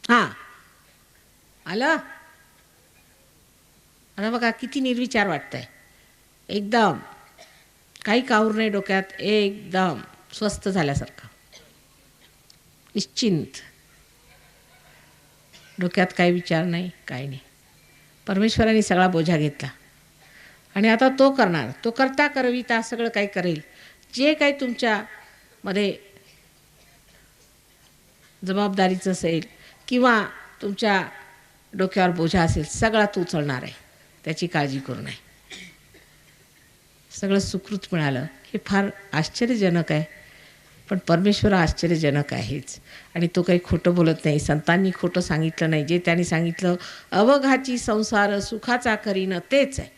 Speaker 4: हां आलं. आता बघा किती निर्विचार वाटतंय. एकदम काही काऊर नाही डोक्यात, एकदम स्वस्थ झाल्यासारखं, निश्चिंत. डोक्यात काही विचार नाही, काही नाही. परमेश्वराने सगळा बोजा घेतला आणि आता तो करणार. तो करता करविता सगळं काही करेल. जे काही तुमच्यामध्ये जबाबदारीचं असेल किंवा तुमच्या डोक्यावर बोजा असेल सगळा तो उचलणार आहे. त्याची काळजी करू नये. सगळं सुकृत मिळालं हे फार आश्चर्यजनक आहे. पण परमेश्वर आश्चर्यजनक आहेच आणि तो काही खोटं बोलत नाही. संतांनी खोटं सांगितलं नाही. जे त्यांनी सांगितलं अवघाची संसार सुखाचा करीन तेच आहे.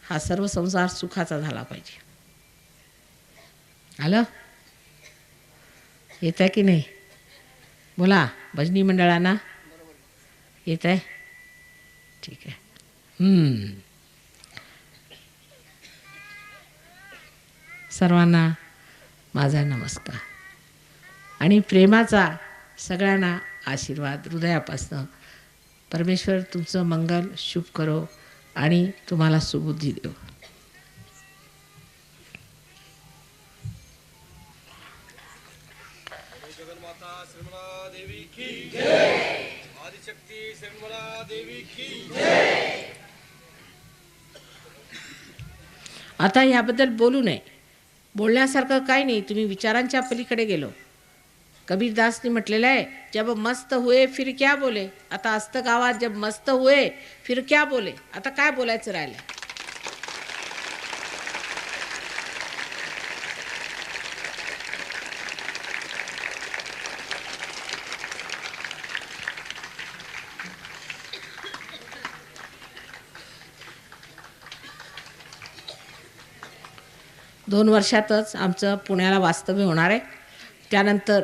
Speaker 4: हा सर्व संसार सुखाचा झाला पाहिजे. आलं. येत आहे की नाही बोला. भजनी मंडळांना येत आहे. ठीक आहे. सर्वांना माझा नमस्कार आणि प्रेमाचा सगळ्यांना आशीर्वाद हृदयापासून. परमेश्वर तुमचं मंगल शुभ करो आणि तुम्हाला सुबुद्धी देव.
Speaker 1: जगन्माता श्रीमला देवी की जय. आदिशक्ती श्रीमला देवी की जय.
Speaker 4: आता ह्याबद्दल बोलू नये. बोलण्यासारखं काही नाही. तुम्ही विचारांच्या पलीकडे गेलो. कबीरदासने म्हटलेलं आहे जब मस्त हुए फिर क्या बोले. आता असतं गावात जब मस्त हुए फिर क्या बोले. आता काय बोलायचं राहिलं. दोन वर्षातच आमचं पुण्याला वास्तव्य होणार आहे. त्यानंतर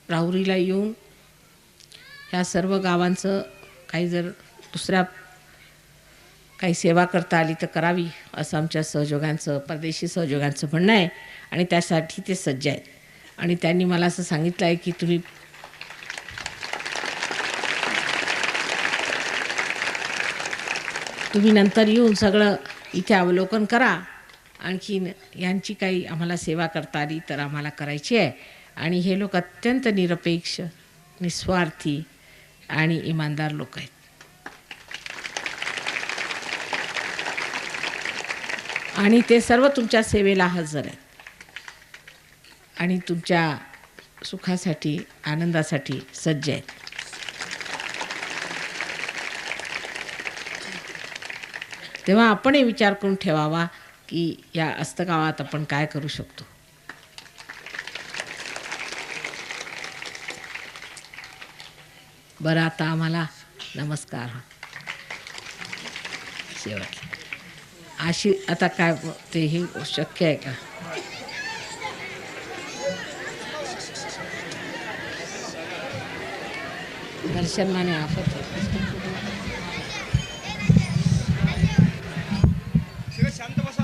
Speaker 4: राहुरीला येऊन ह्या सर्व गावांचं काही जर दुसऱ्या काही सेवा करता आली तर करावी असं आमच्या सहयोगांचं परदेशी सहयोगांचं म्हणणं आहे आणि त्यासाठी ते सज्ज आहेत. आणि त्यांनी मला असं सांगितलं आहे की तुम्ही नंतर येऊन सगळं इथे अवलोकन करा. आणखीन यांची काही आम्हाला सेवा करता आली तर आम्हाला करायची आहे. आणि हे लोक अत्यंत निरपेक्ष निस्वार्थी आणि इमानदार लोक आहेत. आणि ते सर्व तुमच्या सेवेला हजर आहेत आणि तुमच्या सुखासाठी आनंदासाठी सज्ज आहेत. तेव्हा आपणही विचार करून ठेवावा की या अस्तगावात आपण काय करू शकतो. बरं आता आम्हाला नमस्कार. शेवट आता काय ते हे शक्य आहे का. दर्शन माने आफत
Speaker 1: शांत बसा.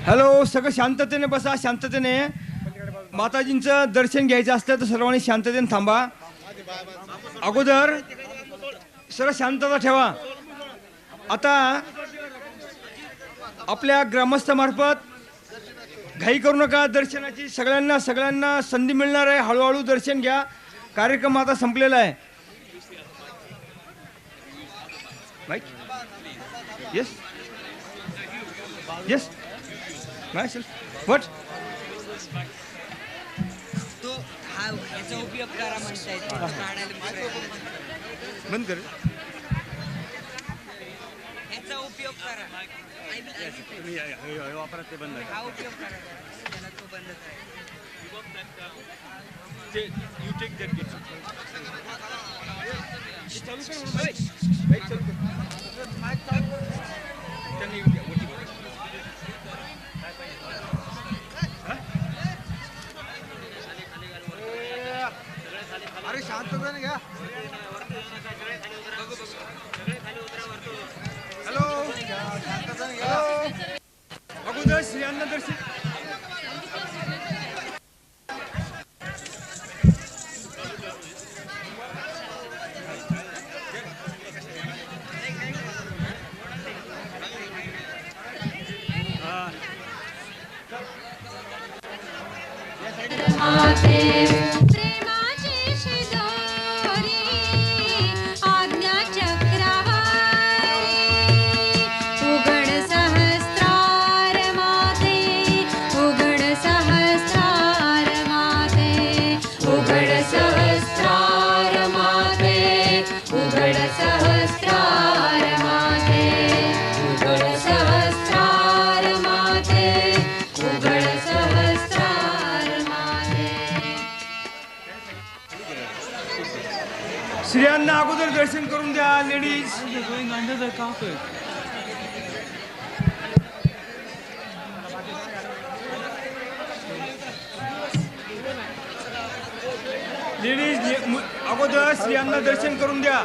Speaker 1: हॅलो. सगळं शांततेने बसा. शांततेने. माताजींचं दर्शन घ्यायचं असतं तर सर्वांनी शांततेने थांबा. अगोदर सर्व शांतता ठेवा. आता आपल्या ग्रामस्थामार्फत घाई करू नका दर्शनाची. सगळ्यांना संधी मिळणार आहे. हळूहळू दर्शन घ्या. कार्यक्रम आता संपलेला आहे. राईट. Yes yes. व्हॉट.
Speaker 2: तो हा याचा उपयोग करा म्हणताय.
Speaker 1: बंद कर.
Speaker 2: याचा उपयोग करा.
Speaker 1: वापरा ते बंद.
Speaker 2: हा उपयोग करा. त्याला तो बंदच आहे.
Speaker 1: You take that gift. चालू कर. त्यांनी
Speaker 2: अरे शांतपणे घ्या.
Speaker 6: माते प्रेमाची शिदोरी आज्ञा चक्रवारी उघड सहस्रार माते उघड सहस्रार माते उघड सहस्रार माते उघड सहस्रार माते उघड सहस्रार माते उघड सहस्रार माते.
Speaker 2: स्त्रियांना अगोदर दर्शन करून द्या लेडीज. लेडीज अगोदर स्त्रियांना दर्शन करून द्या.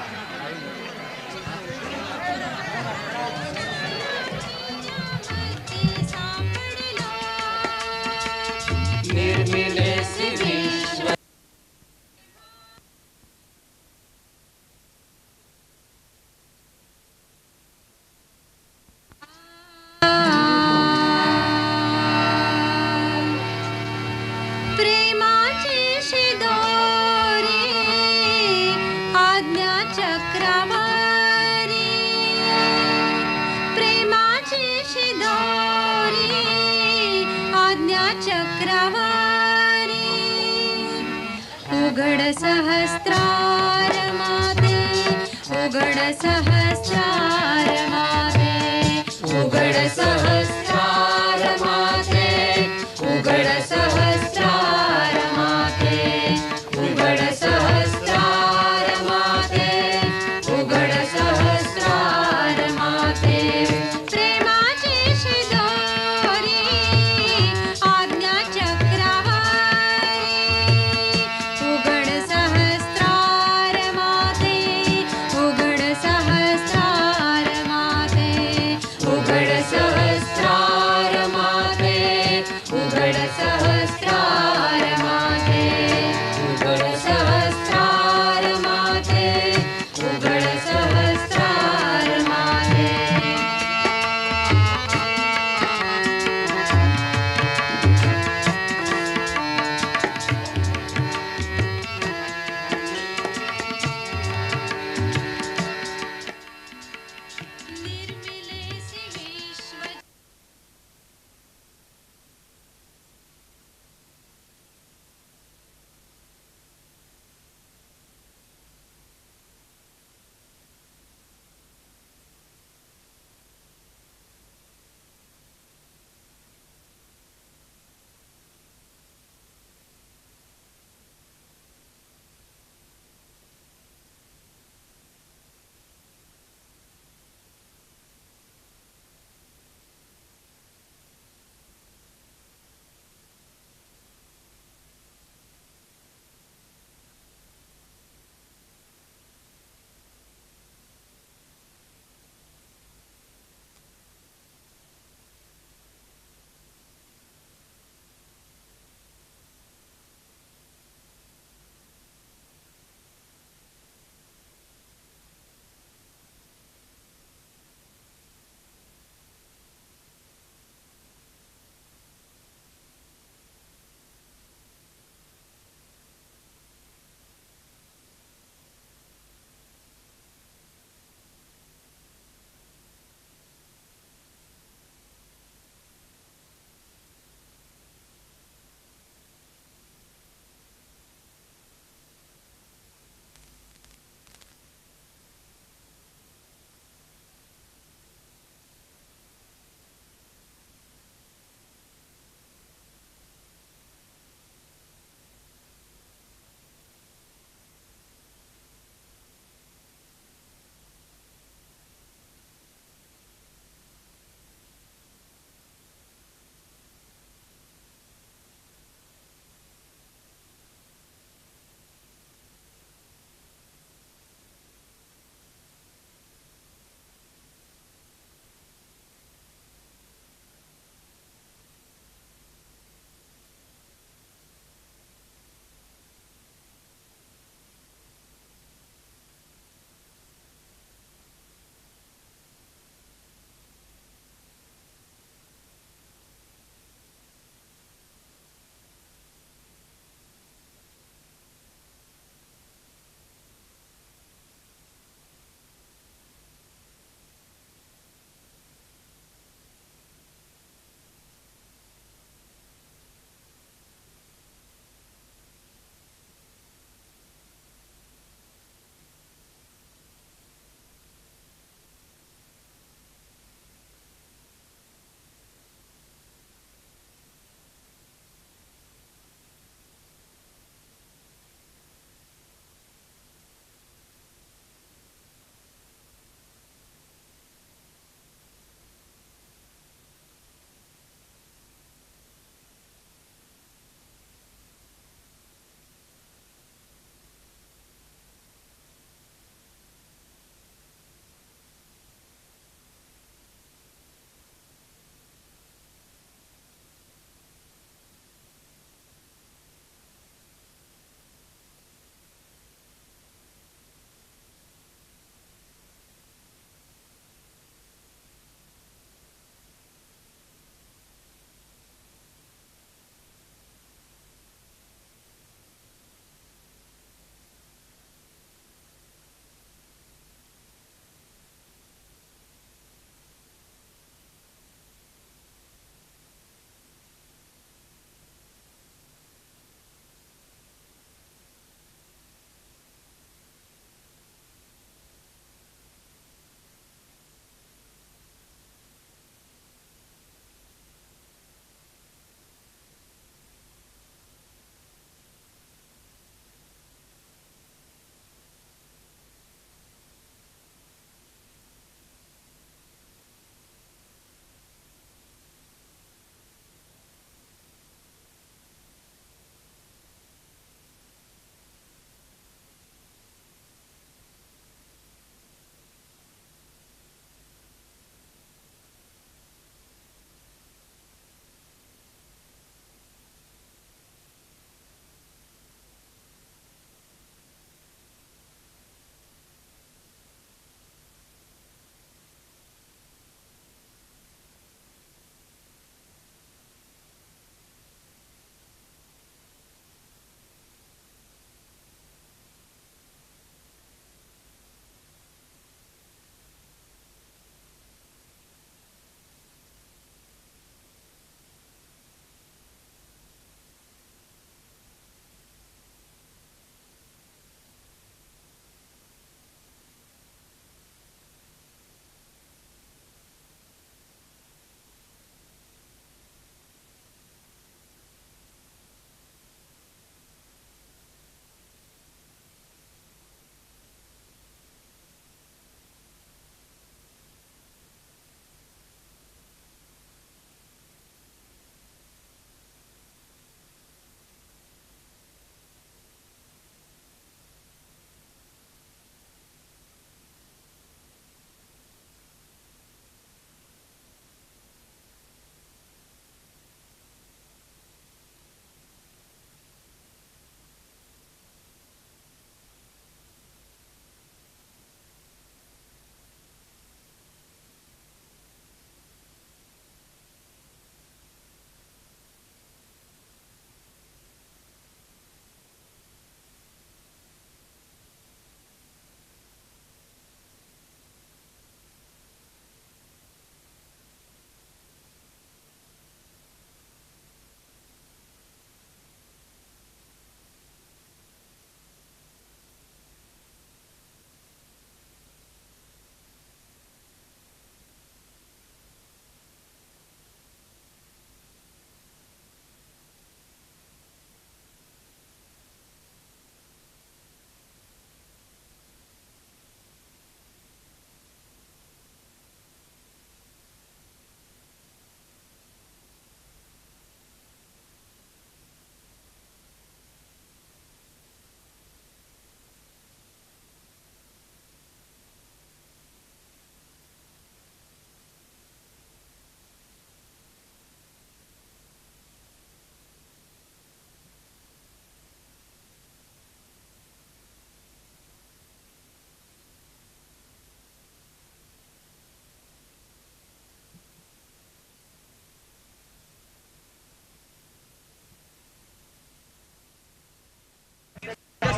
Speaker 6: निर्मिले विश्व प्रेमाची शिदोरी आज्ञा चक्रवारी प्रेमाची शिदोरी आज्ञा चक्रवारी उघड सहस्रार माते उघड सहस्रार माते उघड सहस्रार माते उघड सहस्रार माते उघड सहस्रार माते उघड सहस्रार माते प्रेमाची शिदोरी आज्ञा चक्रवारी उघड सहस्रार माते उघड सहस्रार माते उघड सहस्रार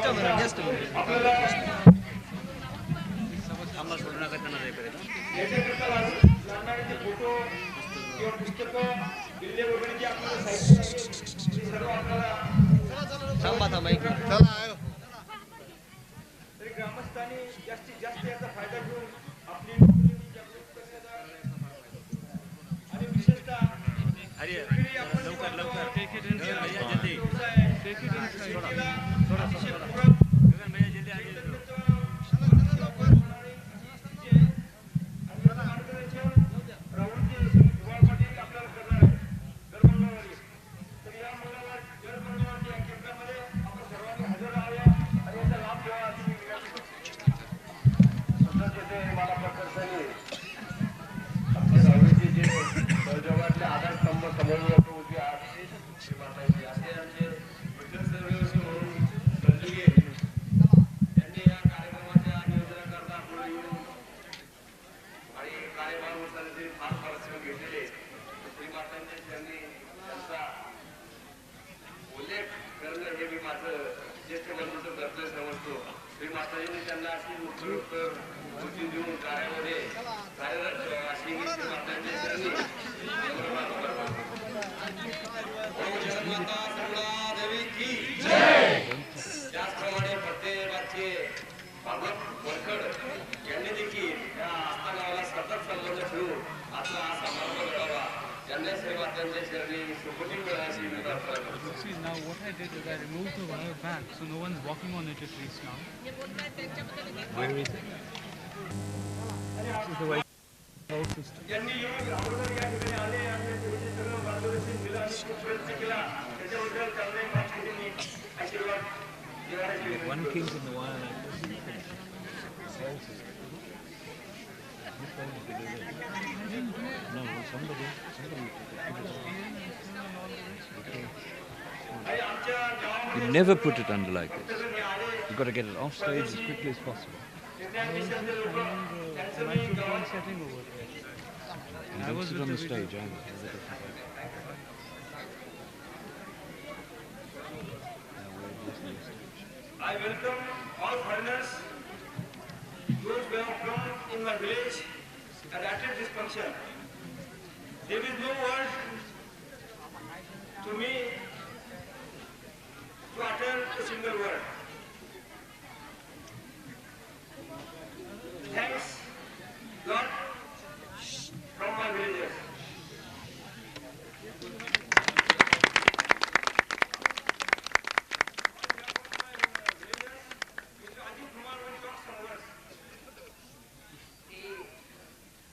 Speaker 5: आपल्याला याच्याकरता लागणारे जे फोटो किंवा पुस्तकं किल्ले वगैरे जे आपल्याला साहित्य लागेल ते सर्व आपल्याला तरी ग्रामस्थांनी जास्तीत जास्त याचा फायदा घेऊन आपली नोकरी जागृत करण्याचा आणि विशेषतः आधारस्तंभ समन्वयक होते आज श्रीमाताजी असे आमचे विठ्ठल सर्वेक्षण म्हणून दर्जगे त्यांनी या कार्यक्रमाच्या नियोजनाकरता पुढे येऊन आणि कार्यभार होताना ते फार परिश्रम घेतलेले श्रीमातांच्या त्यांनी त्यांचा उल्लेख करणं हे मी माझं ज्येष्ठ बंधूचं कर्तव्य समजतो. श्रीमाताजींनी त्यांना अशी उत्तर बुद्धी देऊन कार्यामध्ये कार्यरत अशी श्रीमातांच्या त्यांनी त्याचप्रमाणे फतेबादचे भागवत वरकड यांनी देखील या आस्थानाला सतत संबंध ठेवून आता हा समारंभ घडावा त्यांना श्रीमातांच्या चरणी सुखटी मिळाशी मी प्रार्थना करतो.
Speaker 7: See, now what I did is I removed the wire back so no one's walking on it at least now.
Speaker 5: यांनी येऊन अगोदर या ठिकाणी आले आणि त्यांचे सगळं मार्गदर्शन दिलं आणि खूप प्रयत्न केला त्याच्याबद्दल त्यांना माझ्याकडे आशीर्वाद देवाची
Speaker 3: One king's in the wire like this. No, somebody.
Speaker 5: आणि आमच्या गावामध्ये
Speaker 3: You never put it under like this. You've got to get it off stage as quickly as possible.
Speaker 5: निर्णयाचे लोक त्यांचं मी गावात
Speaker 7: Setting over there.
Speaker 3: And don't sit on the stage either.
Speaker 5: I welcome all foreigners, those who have come in my village and attend this function. There is no word to me to utter a single word. Thanks, God, from my villagers.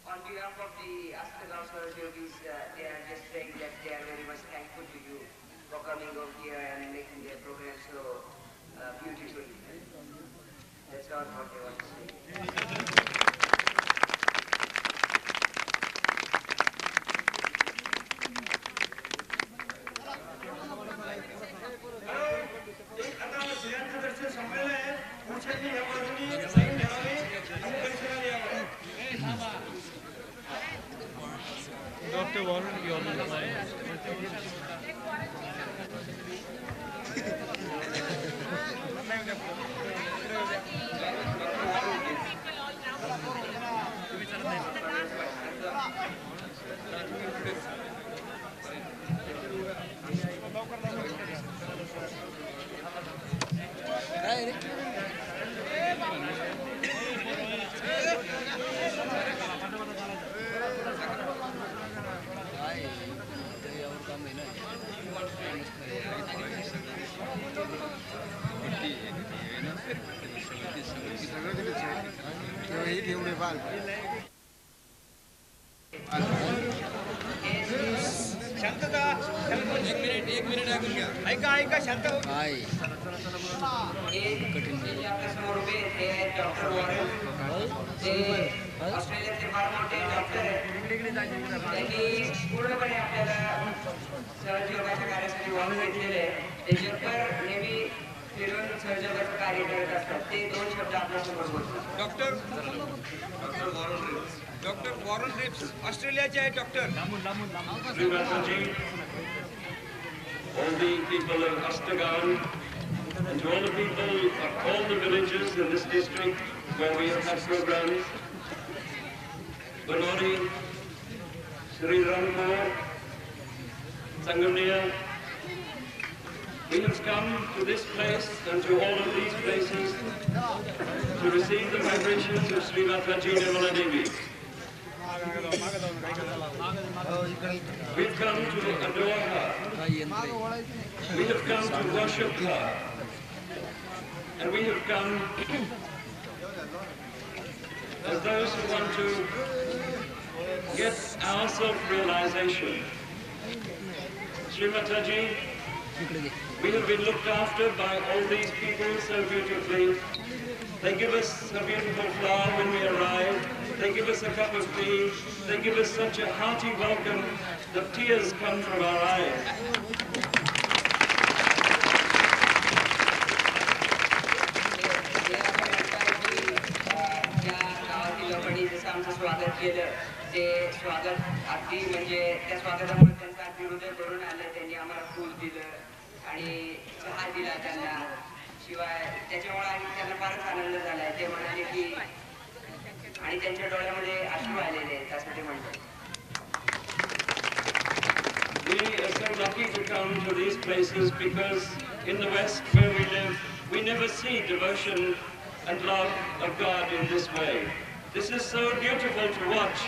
Speaker 8: On behalf of the Astana Yogis, they are just saying that they are very much thankful to you for coming over here and making their program so beautiful. That's all what they want to say.
Speaker 5: आता स्त्रियांचं दर्शन संपलेलं आहे. पुरुषांनी या बाजूनी side ठेवावी आणि दर्शनाला यावं.
Speaker 7: Dr. Warren, you're on the line.
Speaker 5: शांतता. एक मिनिट ऐकून घ्या. ऐका शांत हो.
Speaker 8: आपल्यासमोर उभे आहेत, ते आहेत डॉक्टर वॉरन. ते ऑस्ट्रेलियातले फार मोठे डॉक्टर आहेत. त्यांनी पूर्णपणे आपल्याला सहजयोगाच्या कार्यासाठी वाहून घेतलेले आहे. ते जगभर नेहमी फिरून सहजयोगाचं कार्य करत असतात. ते दोन शब्द आपल्यासमोर बोलतात.
Speaker 2: डॉक्टर वॉरन रिप्स ऑस्ट्रेलियाचे आहे doctor.
Speaker 5: Srimataji, all the people of Astagan and to all the people of all the villages in this district where we have had programs, Banori, Sri Rampur, Sangamnir, we have come to this place and to all of these places to receive the vibrations of Sri Mataji Nirmala Devi. We've come to adore her. We have come to worship her. And we have come as those who want to get our self-realization. Sri Mataji, we have been looked after by all these people so beautifully. They give us a beautiful flower when we arrive. They give us a cup of tea. They give us such a hearty welcome that tears come from our eyes.
Speaker 8: आमचं स्वागत केलं ते स्वागत अगदी म्हणजे त्या स्वागतामुळे त्यांचं अगदी हृदय भरून आलं. त्यांनी आम्हाला फूल दिलं आणि चहा दिला त्यांना. शिवाय त्याच्यामुळे त्यांना फारच आनंद झालाय. ते म्हणाले की आणि त्यांच्या डोळ्यामध्ये अश्रू आलेले आहेत असं ते म्हणतात.
Speaker 5: We are so lucky to come to these places because in the West where we live, we never see devotion and love of God in this way. This is so beautiful to watch,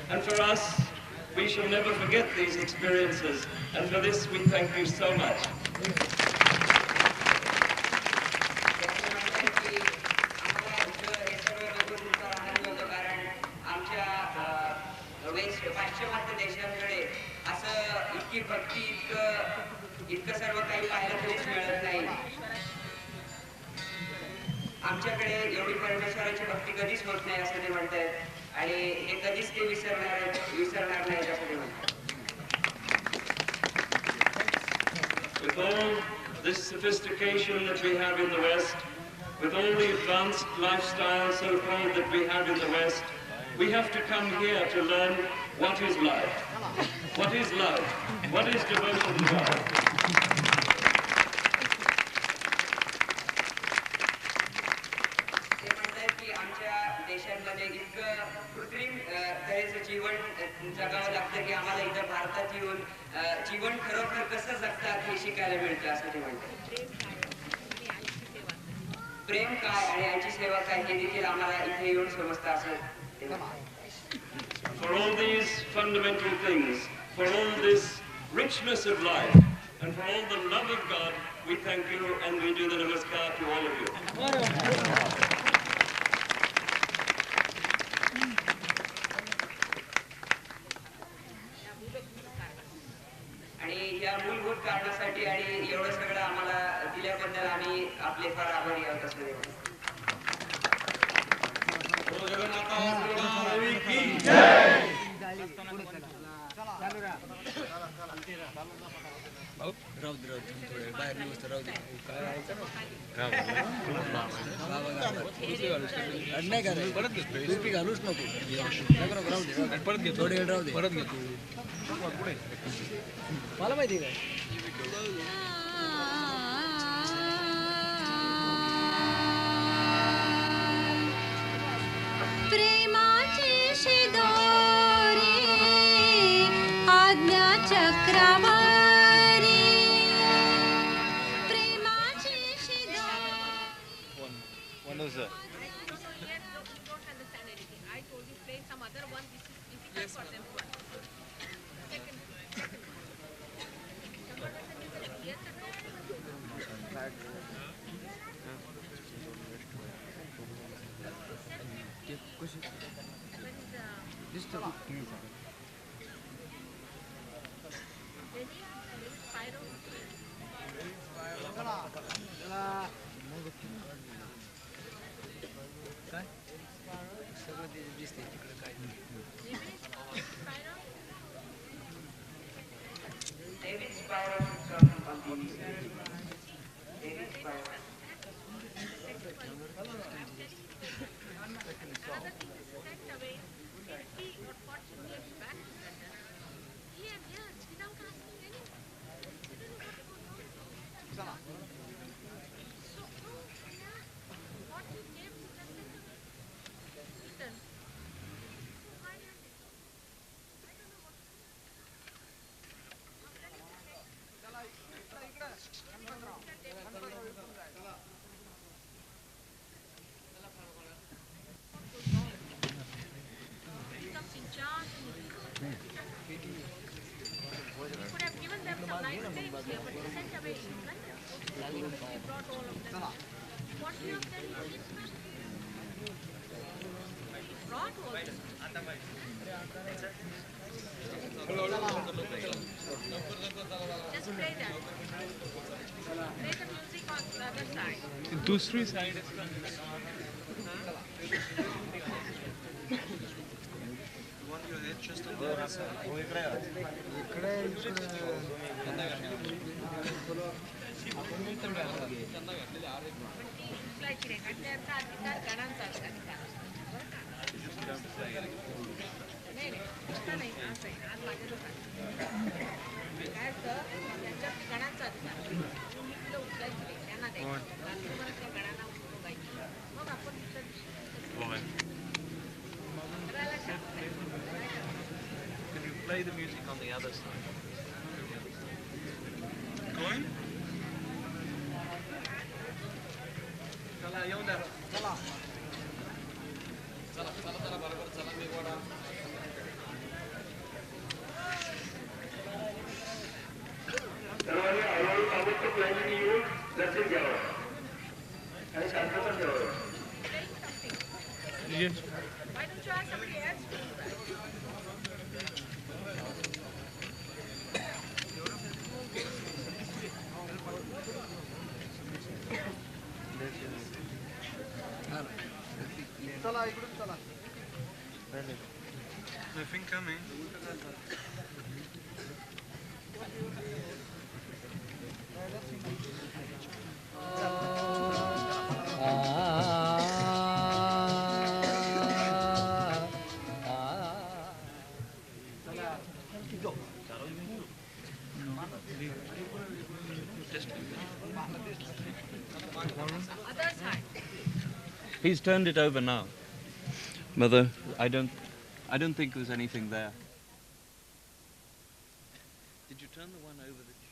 Speaker 5: and for us, we shall never forget these experiences, and for this we thank you so much.
Speaker 8: पाश्चिमात्य देशांकडे असं इतकी भक्ती इतकं सर्व काही पाहायला तरीच मिळत नाही. आमच्याकडे एवढी परमेश्वराची भक्ती कधीच होत नाही असं ते म्हणतात आणि हे कधीच ते विसरणार नाही असं ते म्हणतात.
Speaker 5: With all this sophistication that we have in the West, with all the advanced lifestyle so-called that we have in the West, we have to come here to learn what is love. What is love? What is devotion to God?
Speaker 8: देशांमध्ये इतकं कृत्रिम तऱ्हेचं जीवन जगावं लागतं की आम्हाला इथं भारतात येऊन जीवन खरोखर कसं जगतात हे शिकायला मिळतं असं ते म्हणतात. प्रेम काय आणि आईची सेवा काय हे देखील आम्हाला इथे येऊन समजतं असं ते म्हणतात.
Speaker 5: For all these fundamental things, for all this richness of life, and for all the love of God, we thank you and we do the namaskar to all of you.
Speaker 8: आणि या मूलभूत कारणासाठी आणि एवढं सगळं आम्हाला दिल्याबद्दल आम्ही आपले फार आभारी आहोत असं ते म्हणतात.
Speaker 2: नाही का परत घालूच नको परत घेतो थोडे राहू दे परत घेतो मला माहिती काय
Speaker 6: प्रेमाची शिदोरी आज्ञा चक्रवारी प्रेमाची शिदोरी
Speaker 8: David Spiro from David Spiro.
Speaker 4: Just play that. Play the music on the other side.
Speaker 7: दूसरी साइड
Speaker 4: उचलायची नाही कारण त्यांचा अधिकार गणांचा अधिकार बरं का? नाही नाही तसं नाही असं आहे आज माझ्या लोकांना काय असतं त्यांच्या गणांचा अधिकार तुम्ही तुला उचलायची नाही त्यांना द्यायची तुम्हाला त्या गणांना उचलायची मग आपण करायला शकतो.
Speaker 3: Play the music on the other side. चला येऊन द्या.
Speaker 5: सर्वांनी हळूहळू ताबडतोब लाईनीने येऊन दर्शन घ्यावं आणि शांतता ठेवावं.
Speaker 4: Why don't you ask somebody else to do that?
Speaker 2: चला इकडून चला.
Speaker 7: Nothing coming.
Speaker 4: Other side.
Speaker 3: He's turned it over now. Mother, I don't think there's anything there. Did you turn the one over that you...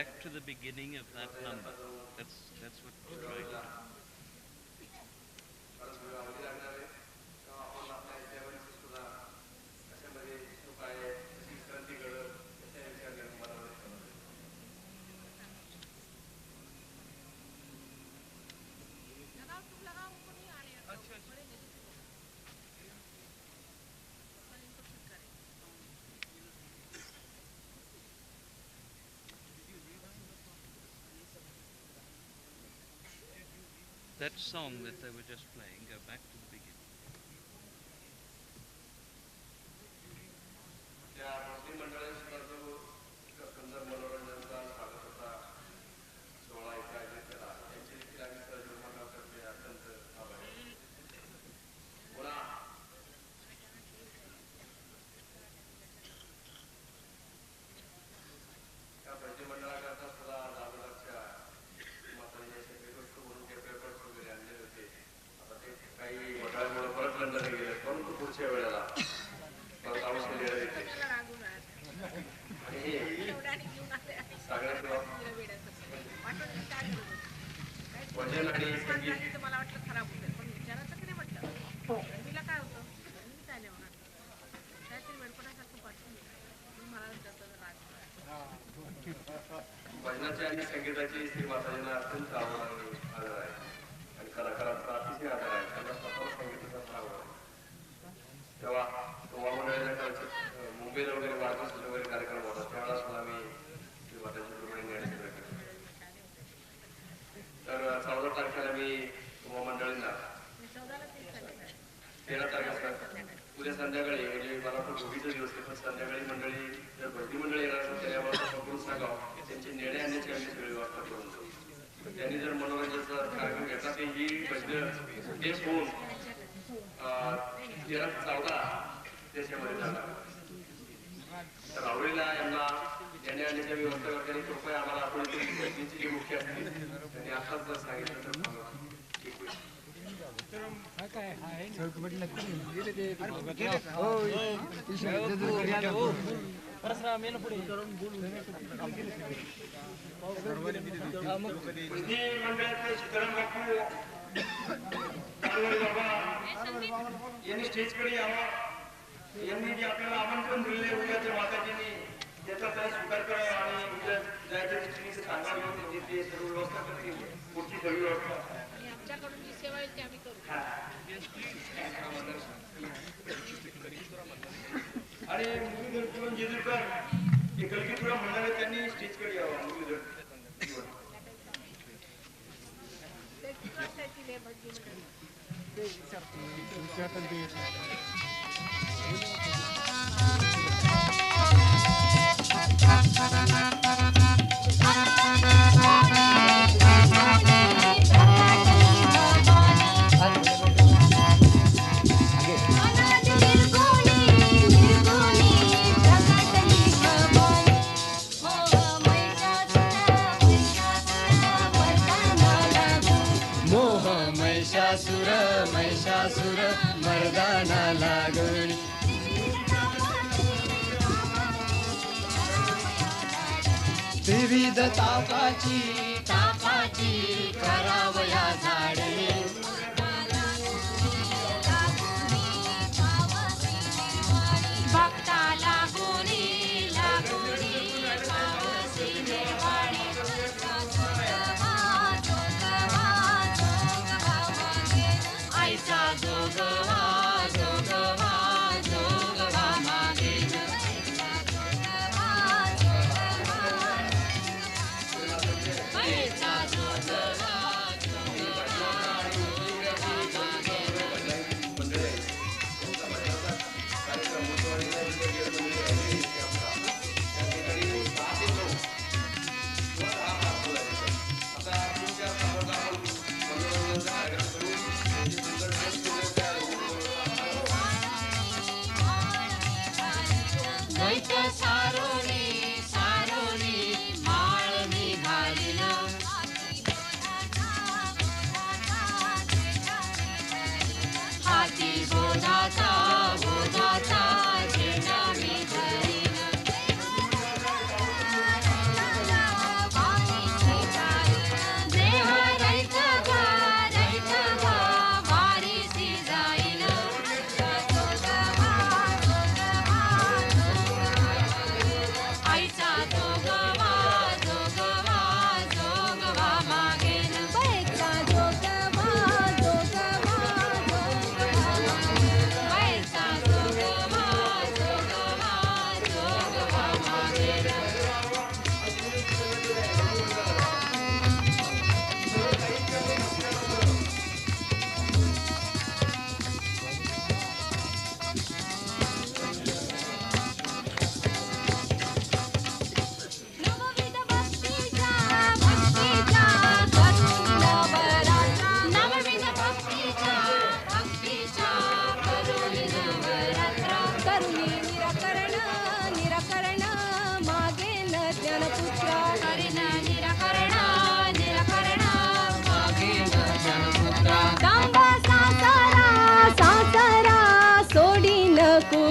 Speaker 3: back to the beginning of that number. That's what we're trying to do. That song that they were just playing, go back to the beginning.
Speaker 5: भजनाची आणि संगीताची श्री माताजींना अत्यंत आवड आणि आदर आहे आणि कलाकारांचा अतिशय आदर आहे. त्यांना स्वतःला संगीताचा फार आवड आहे. तेव्हा मंडळीला मुंबईला वगैरे वाढदिवस वगैरे कार्यक्रम होता त्यावेळेला सुद्धा मी श्री माताजी गुरुवारी नेण्याचा प्रयत्न केला. तर 14 तारखेला मी मंडळींना 13 तारखेला उद्या संध्याकाळी म्हणजे मला वाटतं भोगीचा दिवस आहे पण संध्याकाळी मंडळी जर भरती मंडळी येणार असेल तर आम्हाला समोरून सांगावं की त्यांचे निर्णय आणण्याची आम्ही सगळी व्यवस्था करून देऊ. त्यांनी जर मनोरंजनाचा कार्यक्रम घेतला तर ही भजनं देश होऊन 13-14 देशामध्ये जाणार. तर आवडीला यांना निर्णय आणण्याच्या व्यवस्था करताना कृपया आम्हाला आपण भजनीची जी मुख्य असते त्यांनी आताच जर सांगितलं तर ठीक होईल. मंडळातले सीताराम बापू यांनी स्टेजकडे यावं. यांनी जे आपल्याला आमंत्रण दिले उद्याच्या माताजींनी त्याचा त्यांनी स्वीकार करावा आणि उद्या जायच्या दृष्टीने सांगावे ते सर्व व्यवस्था करतील. पुढची सगळी व्यवस्था
Speaker 4: आमच्याकडून जी सेवा आहे ती आम्ही करू.
Speaker 5: आणि मुरलीधर किरण जेजुरकर हे कलगीपुरा मंडळात त्यांनी स्टेजकडे यावं. मुरलीधर
Speaker 9: महिषासुर मर्दाना लागून विविध तापाची करावया झाडणे
Speaker 6: भक्ताला गुणी ऐसा जोगवा मागे ऐसा जोगवा सारोनी माळ निघालीना हाती बोधाचा झेंडा मी धरीन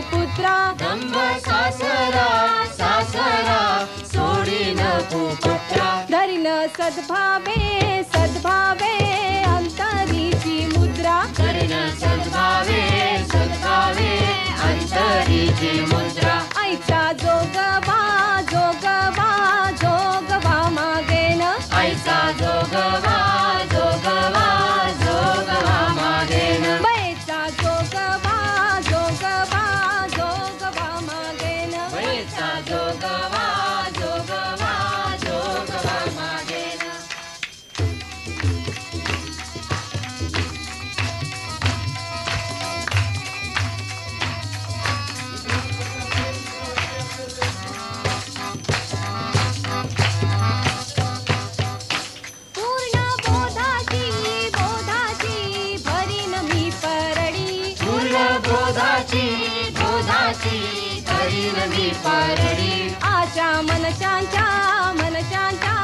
Speaker 10: कुपुत्रा
Speaker 9: दंभ सासरा सासरा सोडीन कुपुत्रा
Speaker 10: धरीन सद्भावे सद्भावे अंतरीची मुद्रा
Speaker 9: करीन सद्भावे सद्भावे अंतरीची मुद्रा
Speaker 10: आईचा जोगवा जोगवा जोगवा मागेन
Speaker 9: आईचा जोगवा जोगवा जोगवा मागेन
Speaker 10: बैचा जोगवा जोगवा जोगवा मागेन
Speaker 9: बैचा जोगवा जोगवा जोगवा मागेन
Speaker 10: पूर्ण बोधाची बोधाची भरीन मी परडी
Speaker 9: पूर्ण बोधाची बोधाची करीन मी परडी
Speaker 10: आशा मनशांच्या मनशांच्या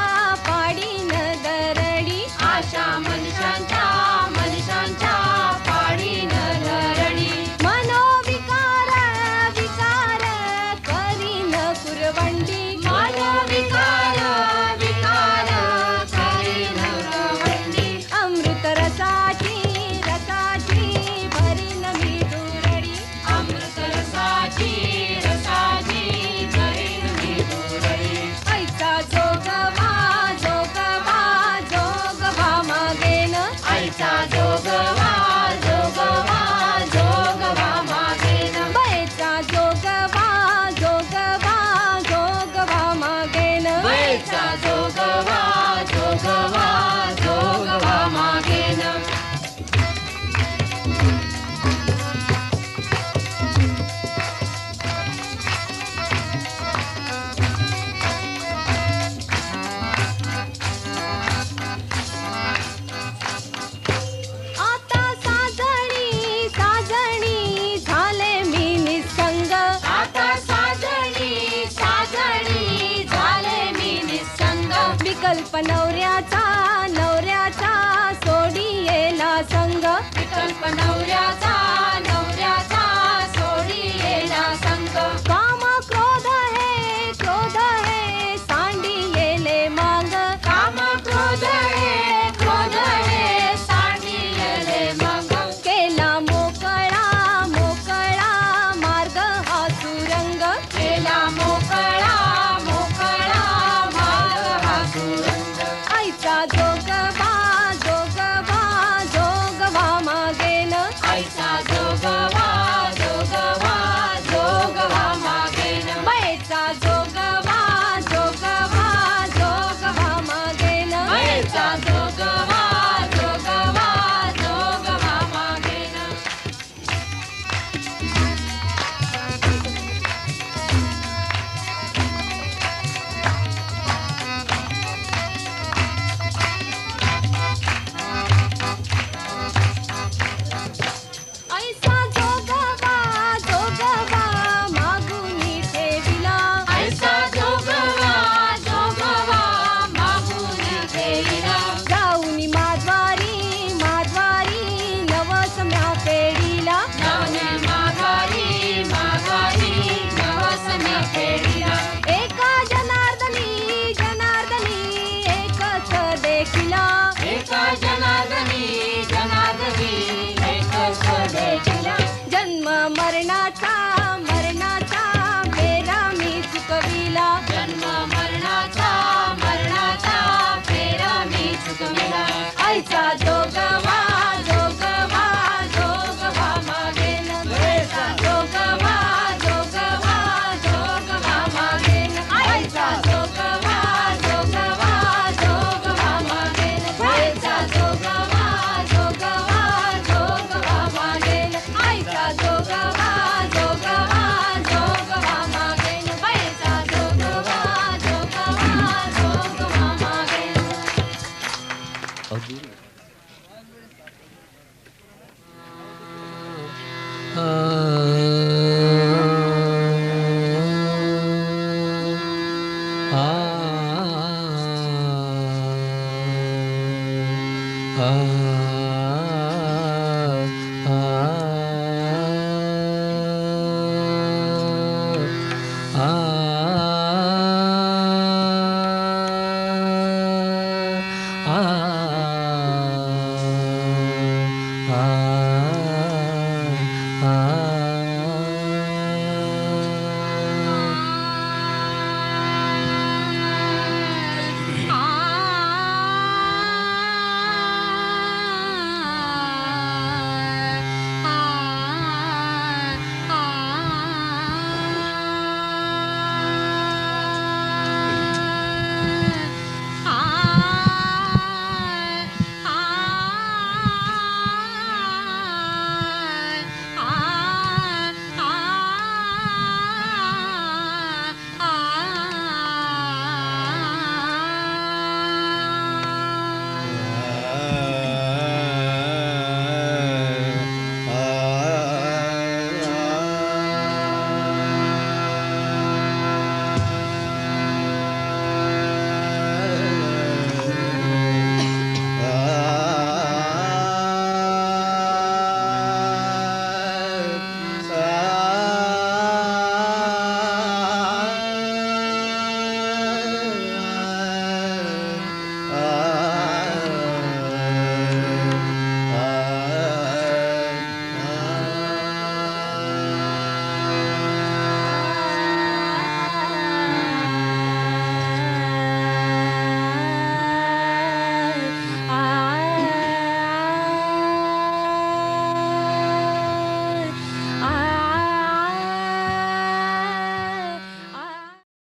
Speaker 10: पाडीन दरडी
Speaker 9: आशा मनुष्यांच्या मनुष्यांच्या पाडीन धरणी
Speaker 10: मनोविकार विकार करीन कुरवंडी
Speaker 9: मनोविकार विकार करीन रवंडी
Speaker 10: अमृत रसाची रसाची भरीन मी दुरडी
Speaker 9: अमृत रसाची रसाची करीन मी दुरडी
Speaker 10: ऐचा जोगवा जोगवा जोगवा मागेन
Speaker 9: आईचा जोगवा जोगवा जोगवा मागेन
Speaker 10: बैचा जोगवा जोगवा जोगवा मागेन
Speaker 9: बैचा जोगवा जोगवा जोगवा मागेन
Speaker 10: आता साजणी साजणी झाले मी निसंग
Speaker 9: आता साजणी साजणी झाले मी निसंग
Speaker 10: विकल्प नवऱ्याचा नवऱ्याचा सोडी येला संग
Speaker 9: विकल्प नवऱ्याचा